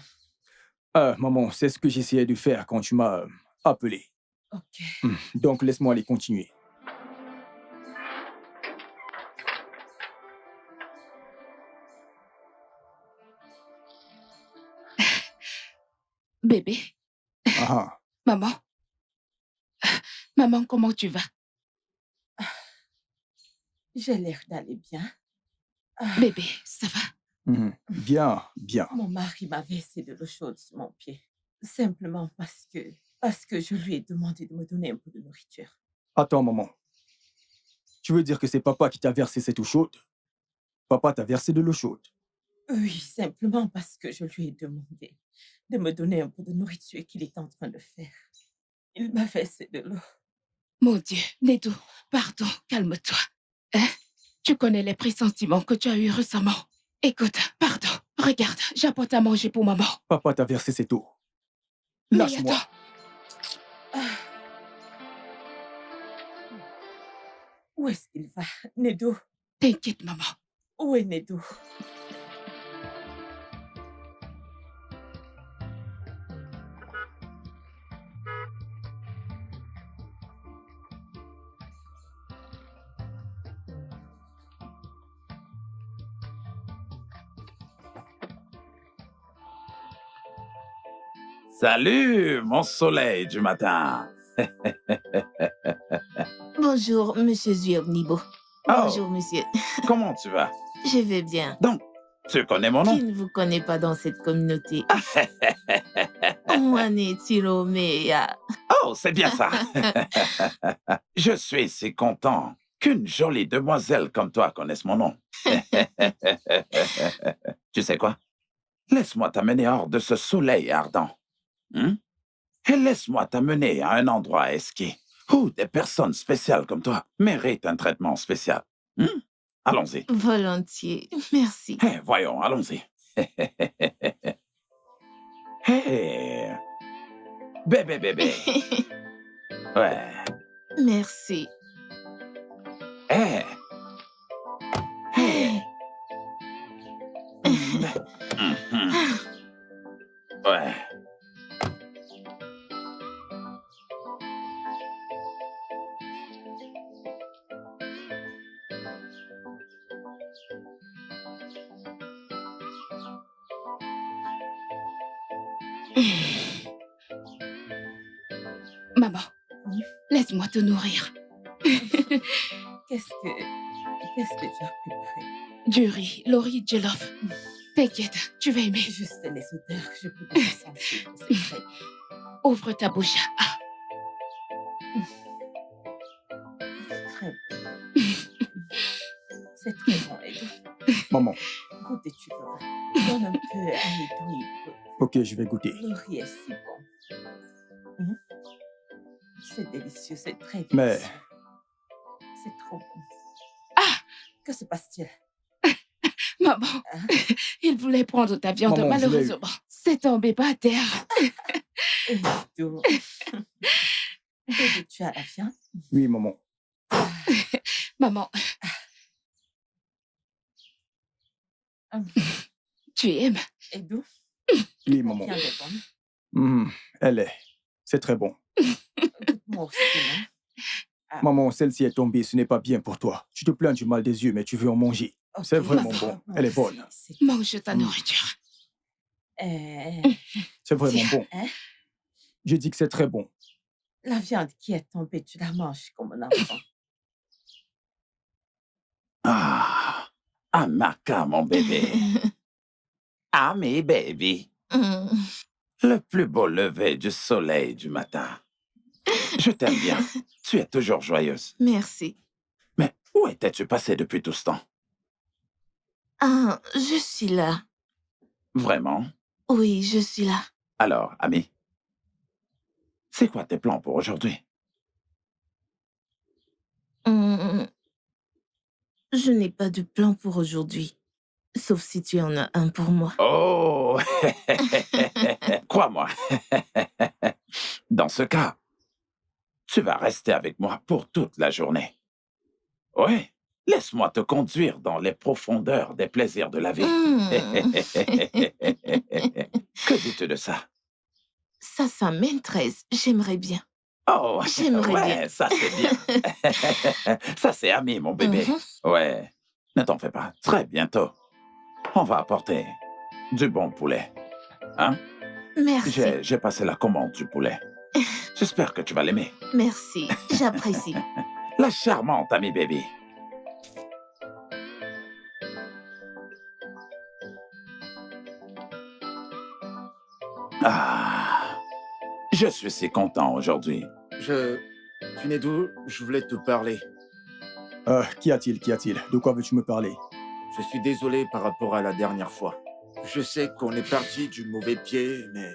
Maman, c'est ce que j'essayais de faire quand tu m'as appelé. Ok. Donc, laisse-moi aller continuer. Bébé. Maman. Maman, comment tu vas? J'ai l'air d'aller bien. Bébé, ça va? Bien. Mon mari m'a versé de l'eau chaude sur mon pied. Simplement parce que je lui ai demandé de me donner un peu de nourriture. Attends, maman. Tu veux dire que c'est papa qui t'a versé cette eau chaude? Papa t'a versé de l'eau chaude? Oui, simplement parce que je lui ai demandé de me donner un peu de nourriture qu'il est en train de faire. Il m'a versé de l'eau. Mon Dieu, Nedou, pardon, calme-toi. Hein? Tu connais les pressentiments que tu as eus récemment. Écoute, pardon, regarde, j'apporte à manger pour maman. Papa t'a versé cette eau. Lâche-moi. Où est-ce qu'il va, Nedou? T'inquiète, maman. Où est Nedou? Salut, mon soleil du matin. Bonjour, monsieur Zuyornibo. Bonjour, monsieur. Comment tu vas? Je vais bien. Donc, tu connais mon nom? Qui ne vous connaît pas dans cette communauté? Mwane Tiromeya. Oh, c'est bien ça. Je suis si content qu'une jolie demoiselle comme toi connaisse mon nom. Tu sais quoi? Laisse-moi t'amener hors de ce soleil ardent. Et laisse-moi t'amener à un endroit à skier où des personnes spéciales comme toi méritent un traitement spécial. Allons-y. Volontiers. Merci. Voyons, allons-y. Hey, bébé. Ouais. Merci. Hey. Ouais. Maman, laisse-moi te nourrir. Qu'est-ce que tu as préparé? Du riz, Laurie Jollof. T'inquiète, tu vas aimer. Juste les odeurs, je peux déjà sentir. C'est très bon. Ouvre ta bouche. Ah. C'est très bon. C'est très bon, Edo. Maman. Goûte et tu verras. Donne un peu à Edo, il goûte. Ok, je vais goûter. Le riz est si bon. C'est délicieux, c'est très délicieux. Mais... C'est trop bon. Ah! Que se passe-t-il? Maman, il voulait prendre ta viande, Maman, malheureusement. C'est tombé par terre. Edo. Edo, tu as la viande? Oui, maman. Maman. Tu aimes? Edo? Oui, maman. La viande est bonne. Elle est. C'est très bon. Moi aussi, hein? Maman, celle-ci est tombée, ce n'est pas bien pour toi. Tu te plains du mal des yeux, mais tu veux en manger. Okay. C'est vraiment bon. Elle est bonne. Mange ta nourriture. C'est vraiment bon. Je dis que c'est très bon. La viande qui est tombée, tu la manges comme un enfant. Ah, Amaka, mon bébé. Ami, baby. Le plus beau lever du soleil du matin. Je t'aime bien. Tu es toujours joyeuse. Merci. Mais où étais-tu passée depuis tout ce temps? Ah, je suis là. Vraiment? Oui, je suis là. Alors, ami, c'est quoi tes plans pour aujourd'hui? Je n'ai pas de plan pour aujourd'hui. Sauf si tu en as un pour moi. Oh! Crois-moi. Dans ce cas, tu vas rester avec moi pour toute la journée. Oui, laisse-moi te conduire dans les profondeurs des plaisirs de la vie. Que dis-tu de ça? Ça m'intéresse. J'aimerais bien. Oh, j'aimerais bien. Ça c'est bien. Ça c'est ami, mon bébé. Ouais, ne t'en fais pas. Très bientôt, on va apporter du bon poulet. Hein? Merci. J'ai passé la commande du poulet. J'espère que tu vas l'aimer. Merci, j'apprécie. La charmante amie baby. Ah, je suis si content aujourd'hui. Tu n'es d'où? Je voulais te parler. Qu'y a-t-il? De quoi veux-tu me parler? Je suis désolé par rapport à la dernière fois. Je sais qu'on est parti du mauvais pied, mais...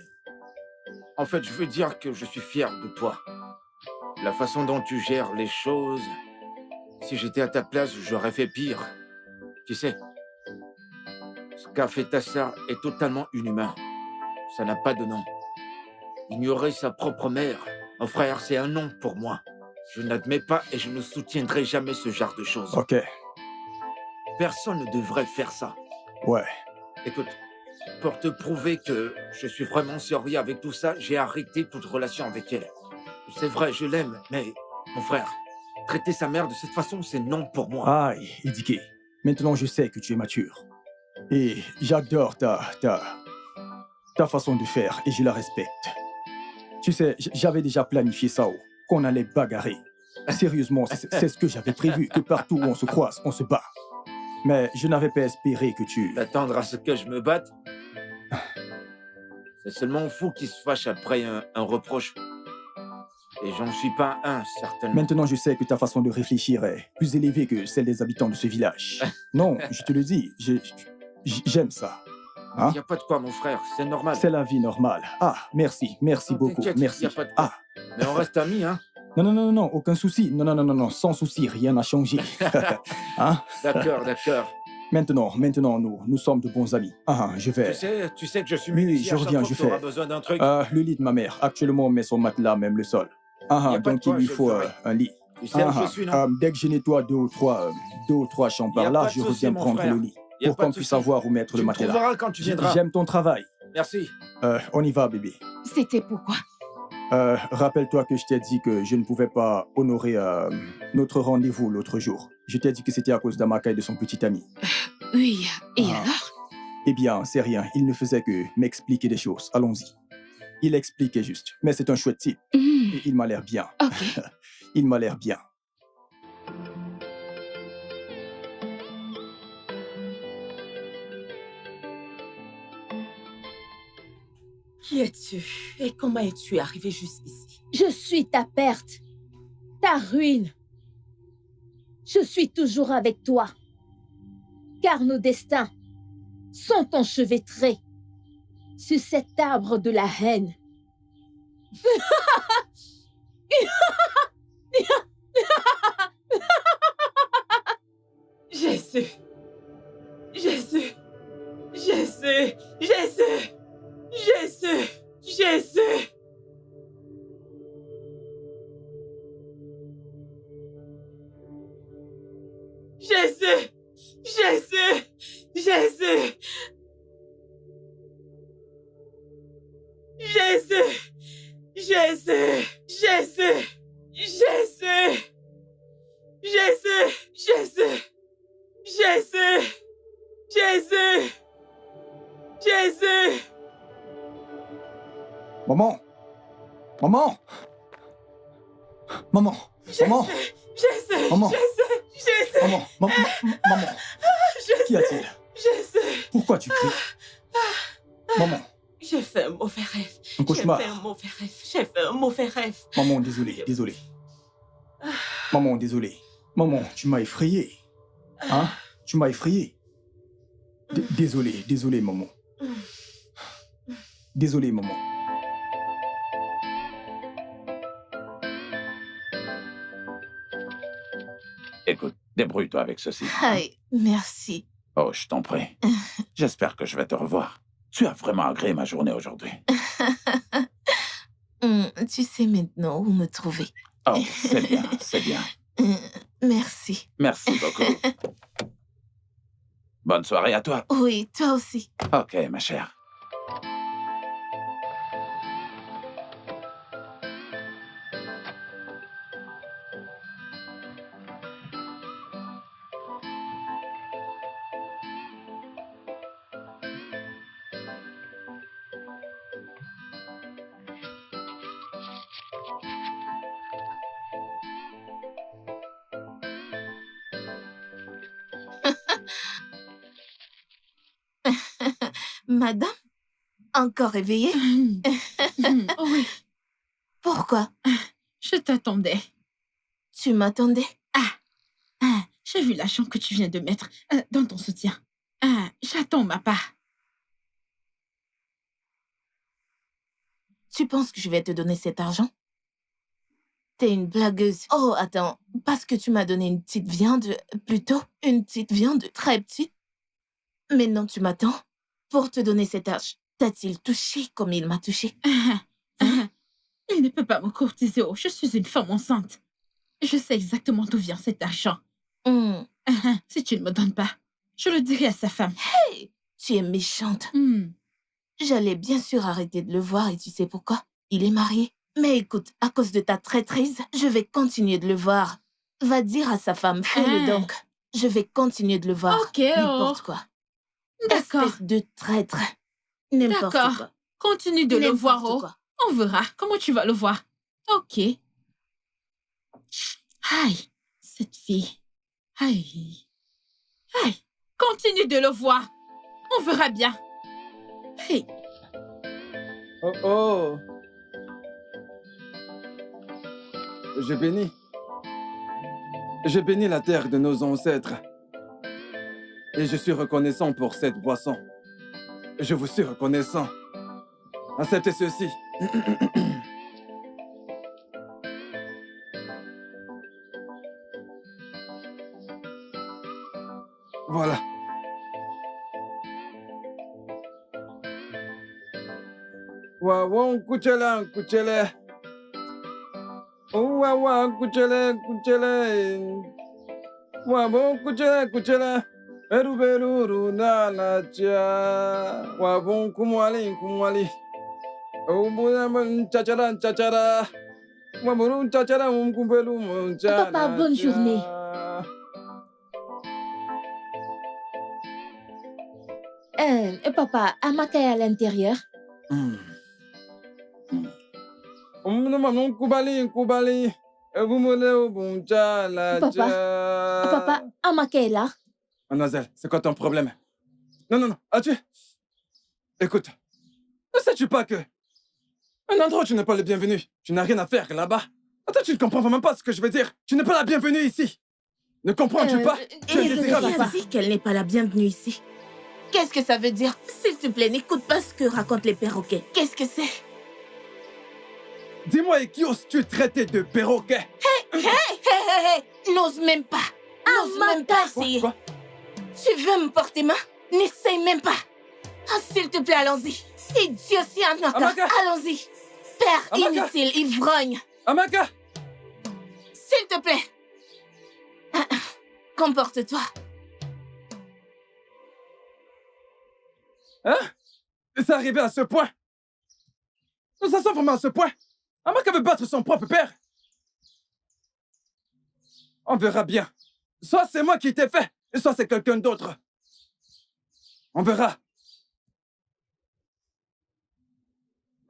En fait, je veux dire que je suis fier de toi. La façon dont tu gères les choses... Si j'étais à ta place, j'aurais fait pire. Tu sais, ce qu'a fait Tassa est totalement inhumain. Ça n'a pas de nom. Ignorer sa propre mère, mon frère, c'est un nom pour moi. Je n'admets pas et je ne soutiendrai jamais ce genre de choses. Ok. Personne ne devrait faire ça. Ouais. Écoute, pour te prouver que je suis vraiment sérieux avec tout ça, j'ai arrêté toute relation avec elle. C'est vrai, je l'aime, mais mon frère, traiter sa mère de cette façon, c'est non pour moi. Aïe, Idike. Maintenant, je sais que tu es mature. Et j'adore ta façon de faire et je la respecte. Tu sais, j'avais déjà planifié ça, qu'on allait bagarrer. Sérieusement, c'est ce que j'avais prévu, que partout où on se croise, on se bat. Mais je n'avais pas espéré que tu... T'attendre à ce que je me batte? C'est seulement fou qui se fâche après un reproche. Et j'en suis pas un, certainement. Maintenant, je sais que ta façon de réfléchir est plus élevée que celle des habitants de ce village. Non, je te le dis, j'aime ça. Il Hein? n'y a pas de quoi, mon frère, c'est normal. C'est la vie normale. Ah, merci beaucoup, T'inquiète, merci. y a pas de quoi. Mais on reste amis, hein? Non, aucun souci. Non, sans souci, rien n'a changé. Hein? D'accord. Maintenant, nous sommes de bons amis. Je vais... Tu sais que je suis Oui, musicien. je reviens, je fais... besoin d'un truc. le lit de ma mère, actuellement, met son matelas, même le sol. Y a pas de Donc quoi, il lui je le faut ferai. un lit. Tu sais où je suis, non? Dès que je nettoie deux ou trois chambres Y a par là, pas de je souci, reviens mon prendre frère. le lit. Y a Pour pas de qu'on puisse souci. savoir où mettre Tu le me matelas. trouveras quand tu viendras. J'aime ton travail. Merci. On y va, bébé. C'était pourquoi? Rappelle-toi que je t'ai dit que je ne pouvais pas honorer notre rendez-vous l'autre jour. Je t'ai dit que c'était à cause d'Amaka et de son petit ami. Oui, et alors? Eh bien, c'est rien. Il ne faisait que m'expliquer des choses. Allons-y. Il expliquait juste. Mais c'est un chouette type. Et il m'a l'air bien. Ok. Il m'a l'air bien. Qui es-tu et comment es-tu arrivé jusqu'ici? Je suis ta perte, ta ruine. Je suis toujours avec toi, car nos destins sont enchevêtrés sur cet arbre de la haine. Jésus! Jésus! Jésus! Jésus! Jésus! Jésus! Jésus! Jésus! Jésus! Jésus! Jésus! Jésus! Jésus! Jésus! Jésus! Jésus! Jésus! Jésus! Maman! Maman! Maman! Maman! Jésus! Maman! Jésus! Jésus! Maman! Maman! Qu'y a-t-il? Jésus! Pourquoi tu cries? Maman! J'ai fait un mauvais rêve. Un cauchemar. J'ai fait un mauvais rêve. Maman, désolé. Maman, désolé. Maman, tu m'as effrayé. Hein? Tu m'as effrayé. Désolé, maman. Désolé, maman. Écoute, débrouille-toi avec ceci. Aïe, merci. Oh, je t'en prie. J'espère que je vais te revoir. Tu as vraiment agréé ma journée aujourd'hui. Tu sais maintenant où me trouver. Oh, c'est bien. Merci. Merci beaucoup. Bonne soirée à toi. Oui, toi aussi. Ok, ma chère. Madame? Encore réveillée? Oui, Pourquoi? je t'attendais. Tu m'attendais? J'ai vu l'argent que tu viens de mettre dans ton soutien. J'attends ma part. Tu penses que je vais te donner cet argent? T'es une blagueuse. Oh, attends, parce que tu m'as donné une petite viande, plutôt une petite viande très petite. Maintenant, tu m'attends pour te donner cet argent. T'a-t-il touché comme il m'a touché? Il ne peut pas me courtiser. Oh, je suis une femme enceinte. Je sais exactement d'où vient cet argent. Si tu ne me donnes pas, je le dirai à sa femme. Hey, tu es méchante. Hmm. J'allais bien sûr arrêter de le voir et tu sais pourquoi? Il est marié. Mais écoute, à cause de ta traîtrise, je vais continuer de le voir. Va dire à sa femme, fais-le donc. Je vais continuer de le voir. Ok, N'importe quoi. D'accord. Espèce de traître. N'importe D'accord. quoi. Continue de le voir, N'importe oh. quoi. On verra comment tu vas le voir. Ok. Aïe, cette fille. Aïe. Aïe. Continue de le voir. On verra bien. Hey. Oh. Je bénis. Je bénis la terre de nos ancêtres. Et je suis reconnaissant pour cette boisson. Je vous suis reconnaissant. Acceptez ceci. Voilà. Wawon kuchela kuchele. Wawa kuchele kuchele. Wawon kuchele kuchele. Beru beru runa la cha. Wawon kumwali kumwali. Chachara chachara. Wawon chachara kumbelu muncha. Papa, bonne journée. Papa, Amaka est à l'intérieur. Kubali, Kubali. Papa, Amaka est là. Mademoiselle, c'est quoi ton problème? Non, non, non. As-tu... Écoute, ne sais-tu pas que... Un endroit où tu n'es pas le bienvenu. Tu n'as rien à faire là-bas. Attends, tu ne comprends même pas ce que je veux dire. Tu n'es pas la bienvenue ici. Ne comprends-tu pas? Tu es désirable. Elle a dit qu'elle n'est pas la bienvenue ici. Qu'est-ce que ça veut dire? S'il te plaît, n'écoute pas ce que racontent les perroquets. Qu'est-ce que c'est? Dis-moi, et qui oses-tu traiter de perroquet? Hé! N'ose même pas. N'ose même pas essayer. Quoi? Tu veux me porter main? N'essaye même pas. Ah, s'il te plaît, allons-y. Idiotie, Amaka. Allons-y. Père Amaka. inutile, ivrogne. Amaka! S'il te plaît. Comporte-toi. Hein? C'est arrivé à ce point? Ça sent vraiment à ce point? Amaka veut battre son propre père? On verra bien. Soit c'est moi qui t'ai fait, et soit c'est quelqu'un d'autre. On verra.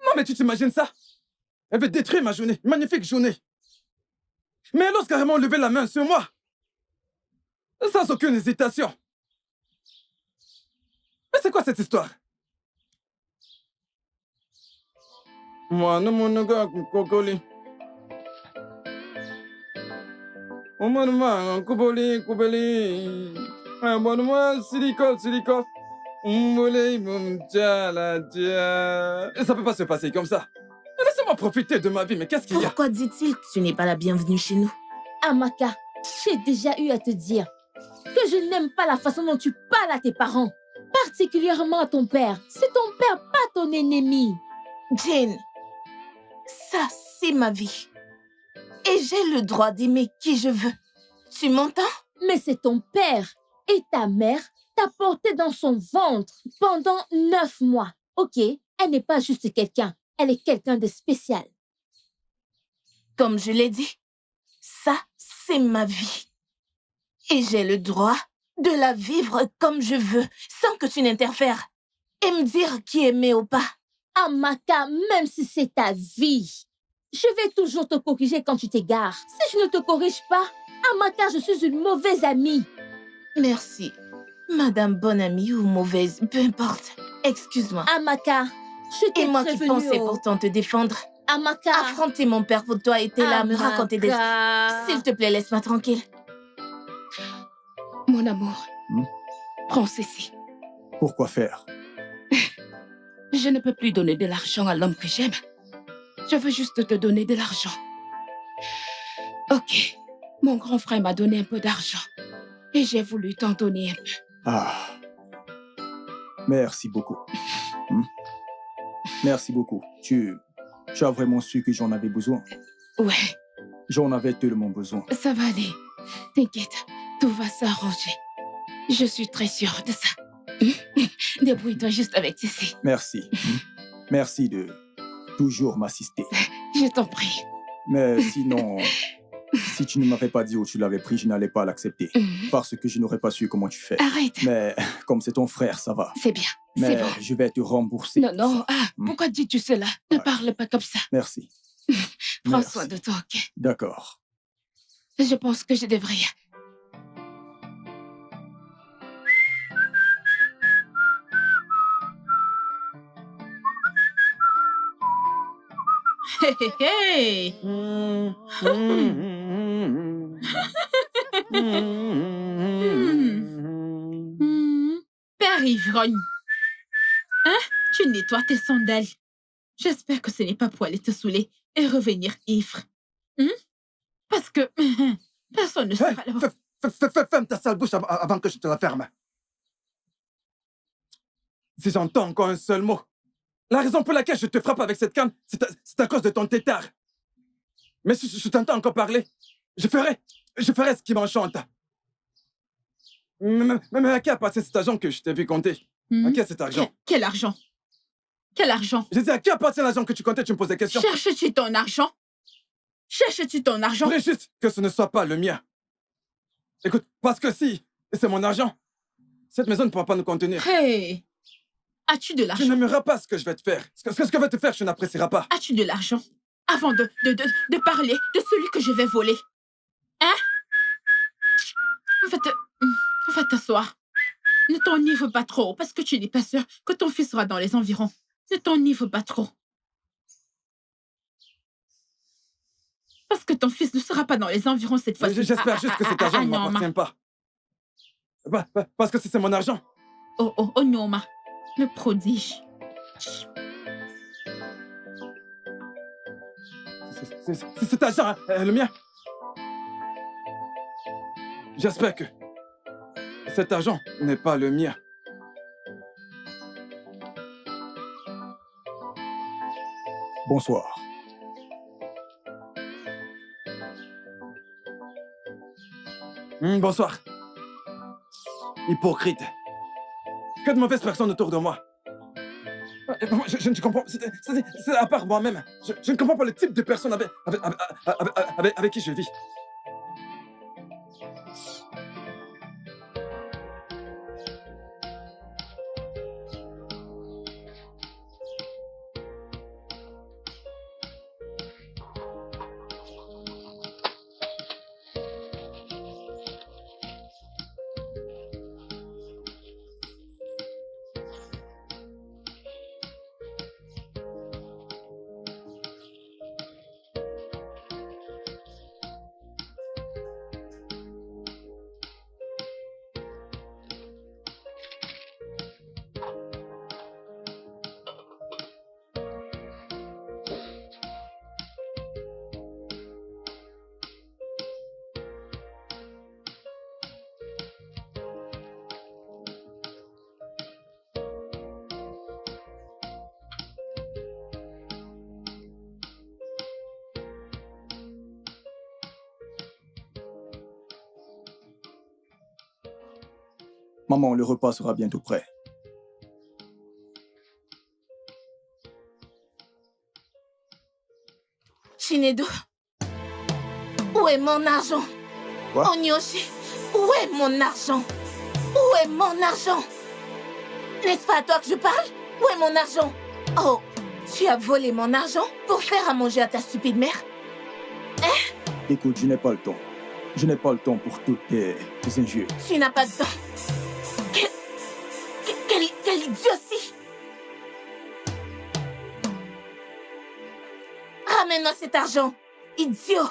Non, mais tu t'imagines ça? Elle veut détruire ma journée, une magnifique journée. Mais elle ose carrément lever la main sur moi. Sans aucune hésitation. Mais c'est quoi cette histoire? Moi, non, mon gars, Kokoli. Moi, Kuboli, Kubeli. Moi, silicone. Ça peut pas se passer comme ça. Laissez-moi profiter de ma vie, mais qu'est-ce qu'il y a? Pourquoi dit-il que tu n'es pas la bienvenue chez nous? Amaka, j'ai déjà eu à te dire que je n'aime pas la façon dont tu parles à tes parents. Particulièrement à ton père. C'est ton père, pas ton ennemi. Jane, ça, c'est ma vie. Et j'ai le droit d'aimer qui je veux. Tu m'entends? Mais c'est ton père et ta mère t'a porté dans son ventre pendant 9 mois. Ok, elle n'est pas juste quelqu'un, elle est quelqu'un de spécial. Comme je l'ai dit, ça, c'est ma vie. Et j'ai le droit de la vivre comme je veux, sans que tu n'interfères. Et me dire qui aimer ou pas. Amaka, même si c'est ta vie, je vais toujours te corriger quand tu t'égares. Si je ne te corrige pas, Amaka, je suis une mauvaise amie. Merci. Madame bonne amie ou mauvaise, peu importe. Excuse-moi. Amaka, je t'ai Et moi qui prévenue, pensais pourtant te défendre. Amaka. Affronter mon père pour toi et t'es là à me raconter des... S'il te plaît, laisse-moi tranquille. Mon amour, prends ceci. Pourquoi faire? Je ne peux plus donner de l'argent à l'homme que j'aime. Je veux juste te donner de l'argent. Ok, mon grand frère m'a donné un peu d'argent. Et j'ai voulu t'en donner un peu. Ah. Merci beaucoup. Merci beaucoup. Tu as vraiment su que j'en avais besoin. Ouais. J'en avais tellement besoin. Ça va aller. T'inquiète, tout va s'arranger. Je suis très sûre de ça. Débrouille-toi juste avec ceci. Merci. Merci de toujours m'assister. Je t'en prie. Mais sinon, si tu ne m'avais pas dit où tu l'avais pris, je n'allais pas l'accepter. Parce que je n'aurais pas su comment tu fais. Arrête. Mais comme c'est ton frère, ça va. C'est bien. Mais c'est bon. je vais te rembourser. Non, non. Pourquoi dis-tu cela? Ne parle pas comme ça. Merci. Prends soin de toi, ok? D'accord. Je pense que je devrais... Hé, hé, hé. Père ivrogne. Hein? Tu nettoies tes sandales. J'espère que ce n'est pas pour aller te saouler et revenir ivre. Parce que personne ne sera là. Ferme ta sale bouche avant que je te la ferme. Si j'entends encore un seul mot, la raison pour laquelle je te frappe avec cette canne, c'est à cause de ton tétard. Mais si je t'entends encore parler, je ferai ce qui m'enchante. Mais à qui a passé cet argent que je t'ai vu compter? À qui est cet argent? Quel argent? Quel argent? Je dis, à qui a passé l'argent que tu comptais? Tu me poses des questions. Cherches-tu ton argent? Cherches-tu ton argent? Je voudrais juste que ce ne soit pas le mien. Écoute, parce que si c'est mon argent, cette maison ne pourra pas nous contenir. Hey! As-tu de l'argent? Tu n'aimeras pas ce que je vais te faire. Ce que je vais te faire, tu n'apprécieras pas. As-tu de l'argent? Avant de parler de celui que je vais voler. Hein? Va t'asseoir. Ne t'enivre pas trop, parce que tu n'es pas sûr que ton fils sera dans les environs. Ne t'enivre pas trop. Parce que ton fils ne sera pas dans les environs cette fois-ci. J'espère juste que cet argent ne m'appartient pas. Parce que c'est mon argent. Oh, Noma, le prodige. C'est cet argent, le mien. J'espère que cet argent n'est pas le mien. Bonsoir. Bonsoir. Hypocrite. Que de mauvaises personnes autour de moi. Je ne comprends pas. C'est à part moi-même. Je ne comprends pas le type de personne avec qui je vis. Maman, le repas sera bientôt prêt. Chinedu, où est mon argent? Quoi? Onyoshi, où est mon argent? Où est mon argent? N'est-ce pas à toi que je parle? Où est mon argent? Oh, tu as volé mon argent pour faire à manger à ta stupide mère? Hein? Écoute, je n'ai pas le temps. Je n'ai pas le temps pour toutes tes injures. Tu n'as pas de temps. Quelle idiotie! Ramène-moi cet argent, idiot!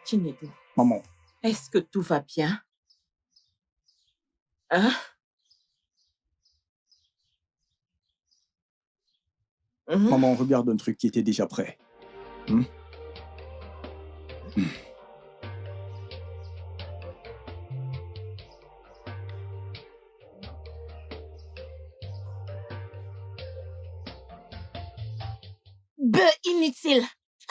Chinedu, Maman. est-ce que tout va bien? Hein? Maman, regarde un truc qui était déjà prêt. Bœuf inutile,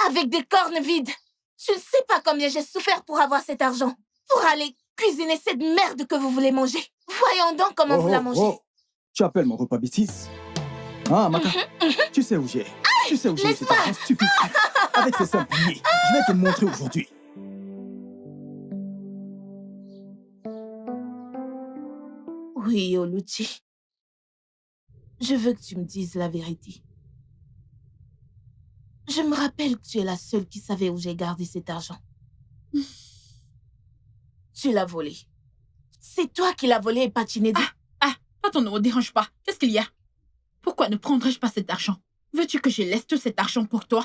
avec des cornes vides. Tu ne sais pas combien j'ai souffert pour avoir cet argent. Pour aller cuisiner cette merde que vous voulez manger. Voyons donc comment vous la mangez. Oh. Tu appelles mon repas bêtise? Ah, Maka, tu sais où j'ai. Tu sais où j'ai cet argent stupide. Avec ces simples billets. Je vais te montrer aujourd'hui. Oui, Oluchi. Je veux que tu me dises la vérité. Je me rappelle que tu es la seule qui savait où j'ai gardé cet argent. Tu l'as volé. C'est toi qui l'as volé et pas Chinedu. Attends, ne me dérange pas. Qu'est-ce qu'il y a? Pourquoi ne prendrais-je pas cet argent? Veux-tu que je laisse tout cet argent pour toi?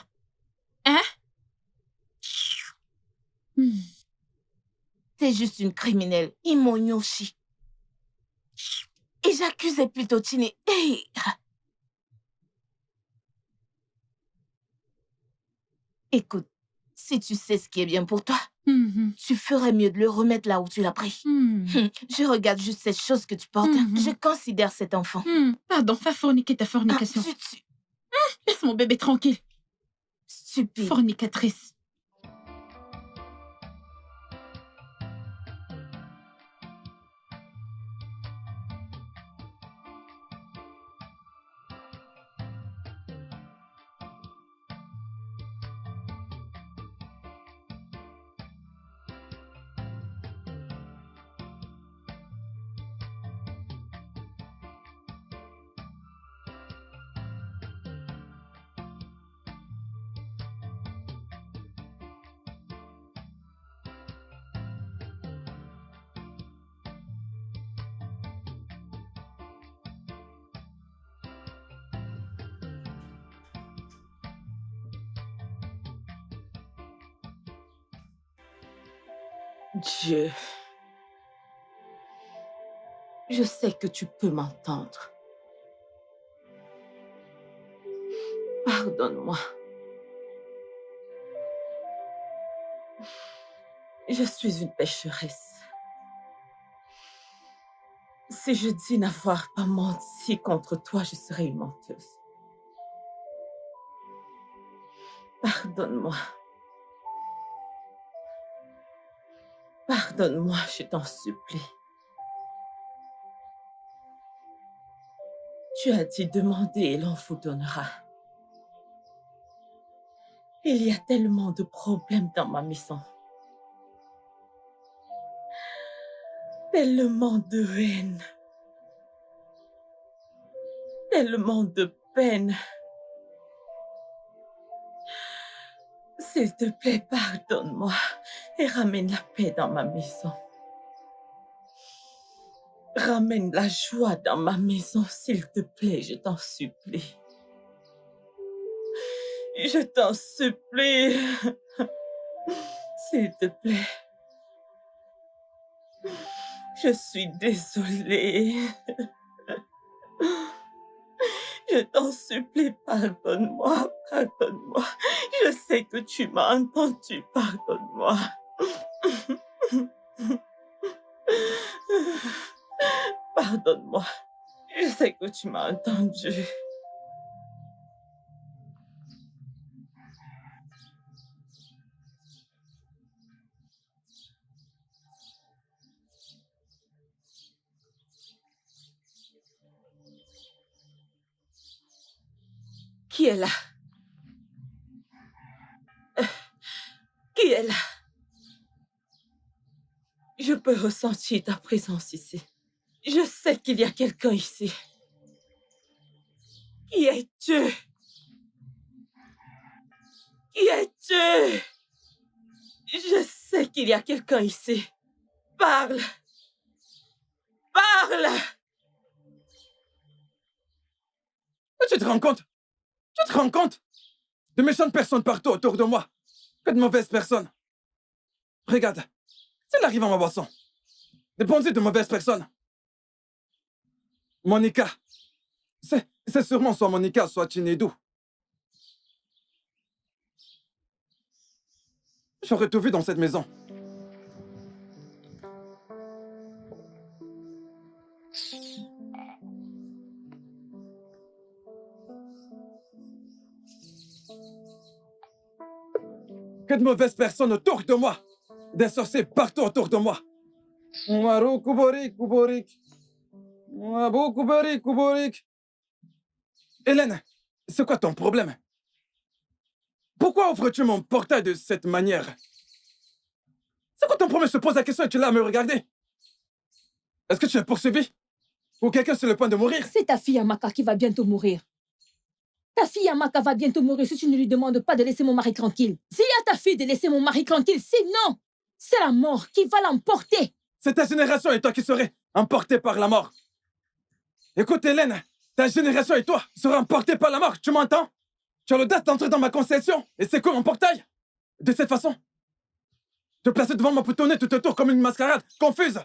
Hein? T'es juste une criminelle, Imonyoshi. Et j'accusais plutôt Chine. Hey. Écoute, si tu sais ce qui est bien pour toi, tu ferais mieux de le remettre là où tu l'as pris. Je regarde juste cette chose que tu portes. Je considère cet enfant. Pardon, va forniquer ta fornication. Laisse mon bébé tranquille. Stupide. Fornicatrice. Dieu, je sais que tu peux m'entendre. Pardonne-moi. Je suis une pécheresse. Si je dis n'avoir pas menti contre toi, je serai une menteuse. Pardonne-moi. Pardonne-moi, je t'en supplie. Tu as dit demander et l'on vous donnera. Il y a tellement de problèmes dans ma maison. Tellement de haine. Tellement de peine. S'il te plaît, pardonne-moi et ramène la paix dans ma maison. Ramène la joie dans ma maison, s'il te plaît, je t'en supplie. Je t'en supplie. S'il te plaît. Je suis désolée. Je t'en supplie, pardonne-moi, pardonne-moi. Je sais que tu m'as entendu, pardonne-moi. Pardonne-moi. Je sais que tu m'as entendu. Qui est là? Qui est là? Je peux ressentir ta présence ici. Je sais qu'il y a quelqu'un ici. Qui es-tu? Qui es-tu? Je sais qu'il y a quelqu'un ici. Parle! Parle! Tu te rends compte? Tu te rends compte? De méchantes personnes partout autour de moi. Que de mauvaises personnes. Regarde, s'il arrive à ma boisson. Des bandits de mauvaises personnes. Monica. C'est sûrement soit Monica, soit Chinedu. J'aurais tout vu dans cette maison. Que de mauvaises personnes autour de moi. Des sorciers partout autour de moi. Hélène, c'est quoi ton problème? Pourquoi ouvres-tu mon portail de cette manière? C'est quoi ton problème? Je te pose la question et tu es là à me regarder. Est-ce que tu es poursuivi? Ou quelqu'un sur le point de mourir? C'est ta fille Amaka qui va bientôt mourir. Ta fille Amaka va bientôt mourir si tu ne lui demandes pas de laisser mon mari tranquille. Dis à ta fille de laisser mon mari tranquille, sinon, c'est la mort qui va l'emporter. C'est ta génération et toi qui serais emporté par la mort. Écoute, Hélène, Ta génération et toi seront emportés par la mort, tu m'entends? Tu as l'audace d'entrer dans ma concession et c'est quoi mon portail? De cette façon? Te placer devant moi pour tourner tout autour comme une mascarade confuse.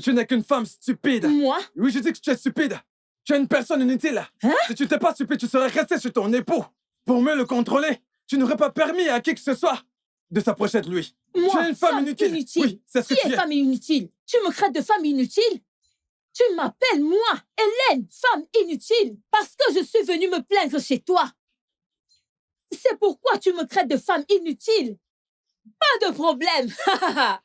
Tu n'es qu'une femme stupide. Moi? Oui, je dis que tu es stupide. Tu es une personne inutile. Hein? Si tu n'étais pas stupide, tu serais resté chez ton époux. Pour mieux le contrôler, tu n'aurais pas permis à qui que ce soit de s'approcher de lui. Moi, tu es une femme inutile. Oui, c'est ce que qui tu est es. femme inutile? Tu me crées de femme inutile? Tu m'appelles, moi, Hélène, femme inutile, parce que je suis venue me plaindre chez toi. C'est pourquoi tu me crées de femme inutile. Pas de problème. Pas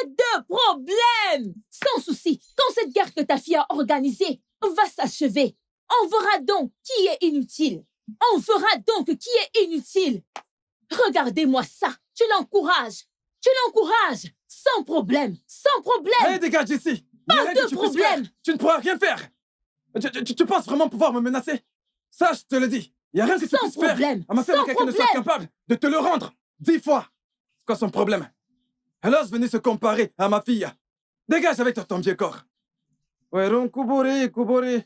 de problème. Sans souci, quand cette guerre que ta fille a organisée va s'achever, on verra donc qui est inutile. On verra donc qui est inutile. Regardez-moi ça. Tu l'encourages. Tu l'encourages. Sans problème. Sans problème. Allez, dégage d'ici. Pas de problème. Tu ne pourras rien faire. Tu penses vraiment pouvoir me menacer? Ça, je te le dis. Il n'y a rien que tu puisses faire à ma femme, quelqu'un ne soit capable de te le rendre 10 fois. C'est quoi son problème? Alors, venez se comparer à ma fille. Dégage avec ton vieux corps. Ouais, ron, Kubori, Kubori.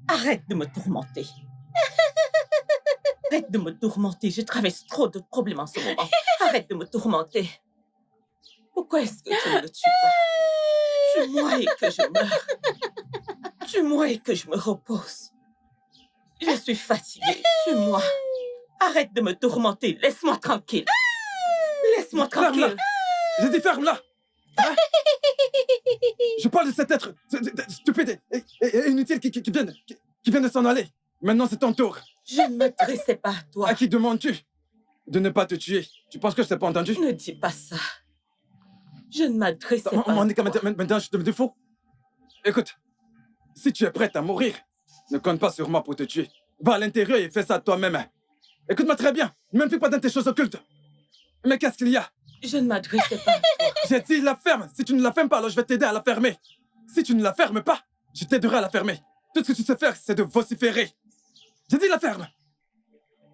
Arrête de me tourmenter. Arrête de me tourmenter. Je traverse trop de problèmes en ce moment. Arrête de me tourmenter. Pourquoi est-ce que tu ne le tues pas? Tue-moi et que je meure. Tue-moi et que je me repose. Je suis fatiguée. Tue-moi. Arrête de me tourmenter. Laisse-moi tranquille. Laisse-moi tranquille. Ferme-la. J'ai dit ferme-la. Hein? Je parle de cet être stupide et inutile qui vient de s'en aller. Maintenant, c'est ton tour. Je ne m'adressais pas à toi. À qui demandes-tu de ne pas te tuer? Tu penses que je t'ai pas entendu? Ne dis pas ça. Je ne m'adressais pas à toi. Maintenant, je te me défaut. Écoute, si tu es prête à mourir, ne compte pas sur moi pour te tuer. Va à l'intérieur et fais ça toi-même. Écoute-moi très bien. Ne m'implique pas dans tes choses occultes. Mais qu'est-ce qu'il y a? Je ne m'adressais pas à toi. J'ai dit la ferme. Si tu ne la fermes pas, alors je vais t'aider à la fermer. Si tu ne la fermes pas, je t'aiderai à la fermer. Tout ce que tu sais faire, c'est de vociférer. J'ai dit la ferme.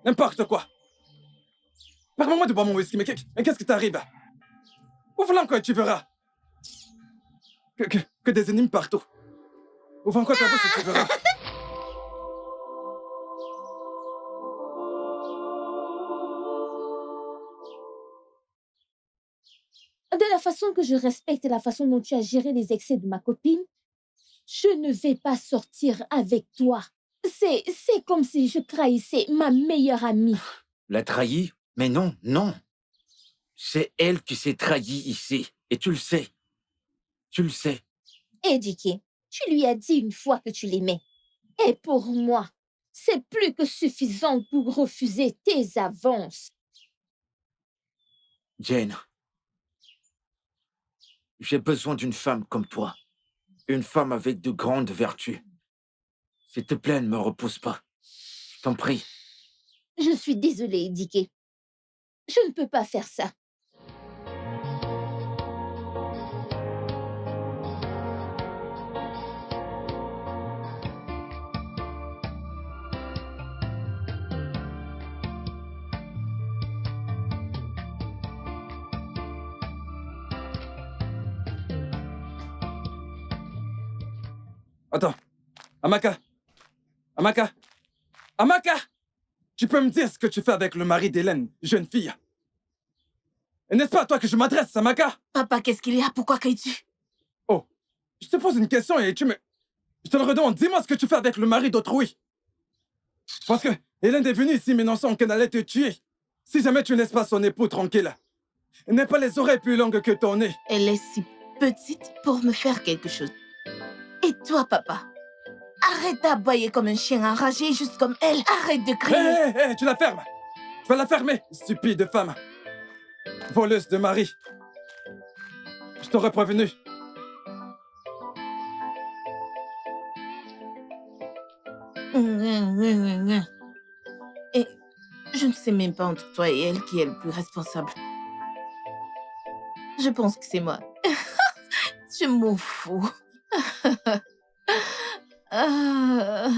N'importe quoi. Parle-moi de boire mon whisky, mais qu'est-ce qui t'arrive? Ouvre-la encore et tu verras. Que des énigmes partout. Ouvre encore ta bouche et tu verras. De la façon que je respecte et la façon dont tu as géré les excès de ma copine, je ne vais pas sortir avec toi. C'est comme si je trahissais ma meilleure amie. La trahie? Mais non, non. C'est elle qui s'est trahie ici. Et tu le sais. Tu le sais. Édiqué, tu lui as dit une fois que tu l'aimais. Et pour moi, c'est plus que suffisant pour refuser tes avances. Jane, j'ai besoin d'une femme comme toi. Une femme avec de grandes vertus. S'il te plaît, ne me repousse pas. Je t'en prie. Je suis désolée, Édiqué. Je ne peux pas faire ça. Attends. Amaka. Amaka. Amaka! Tu peux me dire ce que tu fais avec le mari d'Hélène, jeune fille? Et n'est-ce pas à toi que je m'adresse, Amaka? Papa, qu'est-ce qu'il y a? Pourquoi cries-tu? Oh, je te pose une question et tu me... Je te le redemande. Dis-moi ce que tu fais avec le mari d'autrui. Parce que Hélène est venue ici m'annonçant qu'elle allait te tuer. Si jamais tu ne laisses pas son époux tranquille. Elle n'a pas les oreilles plus longues que ton nez. Elle est si petite pour me faire quelque chose. Et toi, papa? Arrête d'aboyer comme un chien enragé, juste comme elle. Arrête de crier. Hé, tu la fermes. Je vais la fermer, stupide femme. Voleuse de mari. Je t'aurais prévenu. Et je ne sais même pas entre toi et elle qui est le plus responsable. Je pense que c'est moi. Je m'en fous. Ah.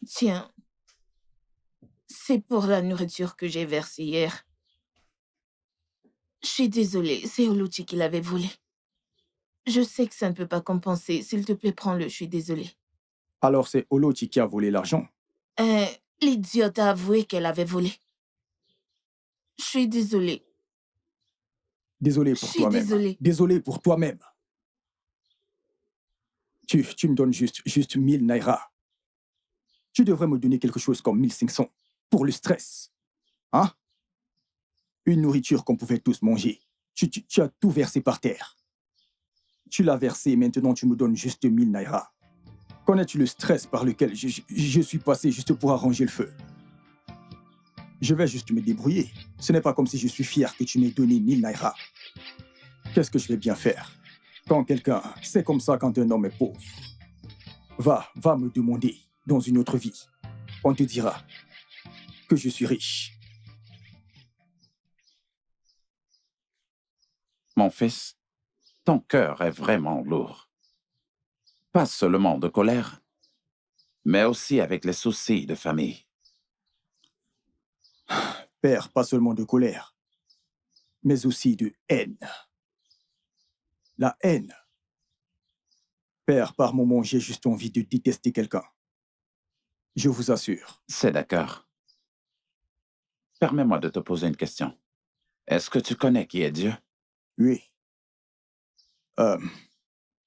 Tiens, c'est pour la nourriture que j'ai versée hier. Je suis désolée, c'est Oluchi qui l'avait volé. Je sais que ça ne peut pas compenser. S'il te plaît, prends-le, je suis désolée. Alors c'est Oluchi qui a volé l'argent. L'idiote a avoué qu'elle avait volé. Je suis désolée. Désolé pour toi-même. Désolée. Désolé pour toi-même. Tu me donnes juste 1000 naira. Tu devrais me donner quelque chose comme 1500 pour le stress. Hein? Une nourriture qu'on pouvait tous manger. Tu as tout versé par terre. Tu l'as versé et maintenant tu me donnes juste 1000 naira. Connais-tu le stress par lequel je suis passé juste pour arranger le feu? Je vais juste me débrouiller. Ce n'est pas comme si je suis fier que tu m'aies donné 1000 naira. Qu'est-ce que je vais bien faire? Quand quelqu'un... C'est comme ça quand un homme est pauvre. Va me demander dans une autre vie. On te dira que je suis riche. Mon fils, ton cœur est vraiment lourd. Pas seulement de colère, mais aussi avec les soucis de famille. Père, pas seulement de colère, mais aussi de haine. La haine. Père, par moments, j'ai juste envie de détester quelqu'un. Je vous assure. C'est d'accord. Permets-moi de te poser une question. Est-ce que tu connais qui est Dieu? Oui.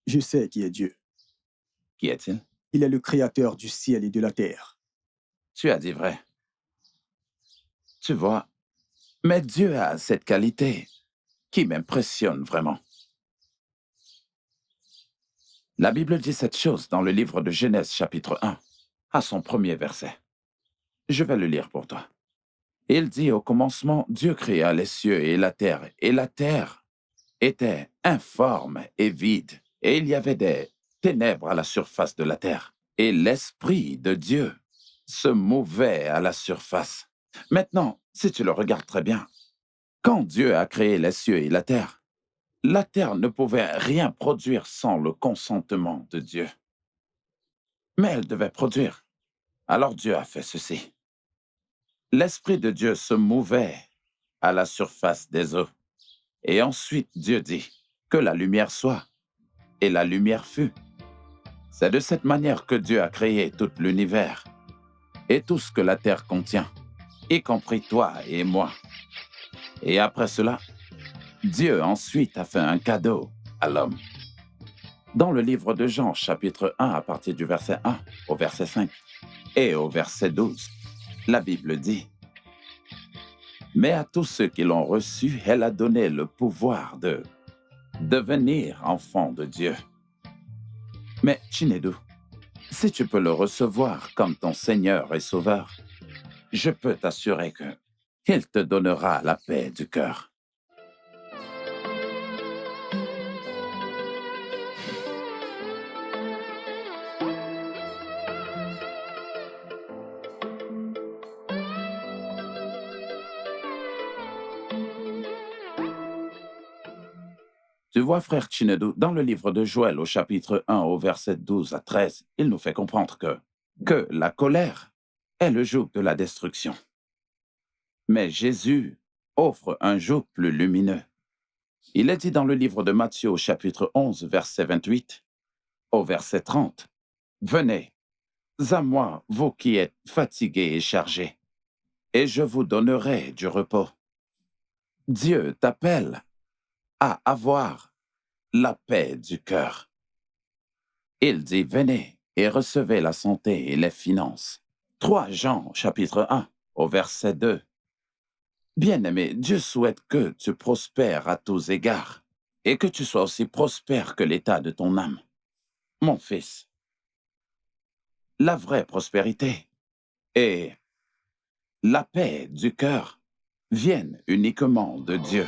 Je sais qui est Dieu. Qui est-il? Il est le créateur du ciel et de la terre. Tu as dit vrai. Tu vois, mais Dieu a cette qualité qui m'impressionne vraiment. La Bible dit cette chose dans le livre de Genèse chapitre 1, à son premier verset. Je vais le lire pour toi. Il dit au commencement, Dieu créa les cieux et la terre était informe et vide, et il y avait des ténèbres à la surface de la terre, et l'Esprit de Dieu se mouvait à la surface. Maintenant, si tu le regardes très bien, quand Dieu a créé les cieux et la terre ne pouvait rien produire sans le consentement de Dieu. Mais elle devait produire. Alors Dieu a fait ceci. L'Esprit de Dieu se mouvait à la surface des eaux. Et ensuite, Dieu dit que la lumière soit, et la lumière fut. C'est de cette manière que Dieu a créé tout l'univers et tout ce que la terre contient, y compris toi et moi. Et après cela, Dieu ensuite a fait un cadeau à l'homme. Dans le livre de Jean, chapitre 1, à partir du verset 1 au verset 5 et au verset 12, la Bible dit « Mais à tous ceux qui l'ont reçu, elle a donné le pouvoir de devenir enfants de Dieu. » Mais Chinedu, si tu peux le recevoir comme ton Seigneur et Sauveur, je peux t'assurer que il te donnera la paix du cœur. Tu vois, frère Chinedu, dans le livre de Joël, au chapitre 1, au verset 12 à 13, il nous fait comprendre que la colère est le joug de la destruction. Mais Jésus offre un joug plus lumineux. Il est dit dans le livre de Matthieu, au chapitre 11, verset 28, au verset 30, « Venez à moi, vous qui êtes fatigués et chargés, et je vous donnerai du repos. Dieu t'appelle à avoir la paix du cœur. Il dit, venez et recevez la santé et les finances. 3 Jean, chapitre 1, au verset 2. Bien-aimé, Dieu souhaite que tu prospères à tous égards et que tu sois aussi prospère que l'état de ton âme. Mon fils, la vraie prospérité et la paix du cœur viennent uniquement de Dieu.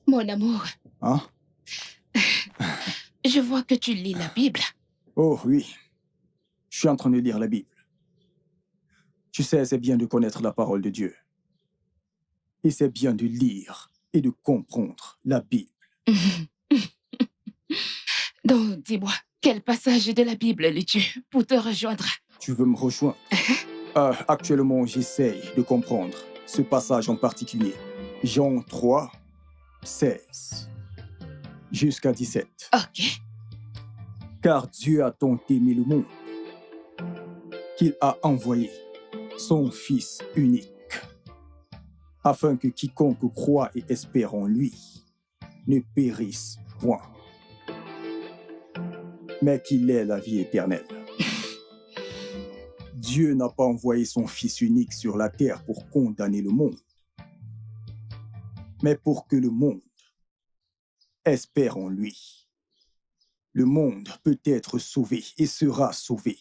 Mon amour. Hein? Je vois que tu lis la Bible. Oh oui, je suis en train de lire la Bible. Tu sais, c'est bien de connaître la parole de Dieu. Et c'est bien de lire et de comprendre la Bible. Donc, dis-moi, quel passage de la Bible lis-tu pour te rejoindre? Tu veux me rejoindre? Actuellement, j'essaye de comprendre ce passage en particulier. Jean 3, 16 jusqu'à 17. Ok. Car Dieu a tant aimé le monde qu'il a envoyé son Fils unique, afin que quiconque croit et espère en lui ne périsse point, mais qu'il ait la vie éternelle. Dieu n'a pas envoyé son Fils unique sur la terre pour condamner le monde, mais pour que le monde espère en lui. Le monde peut être sauvé et sera sauvé.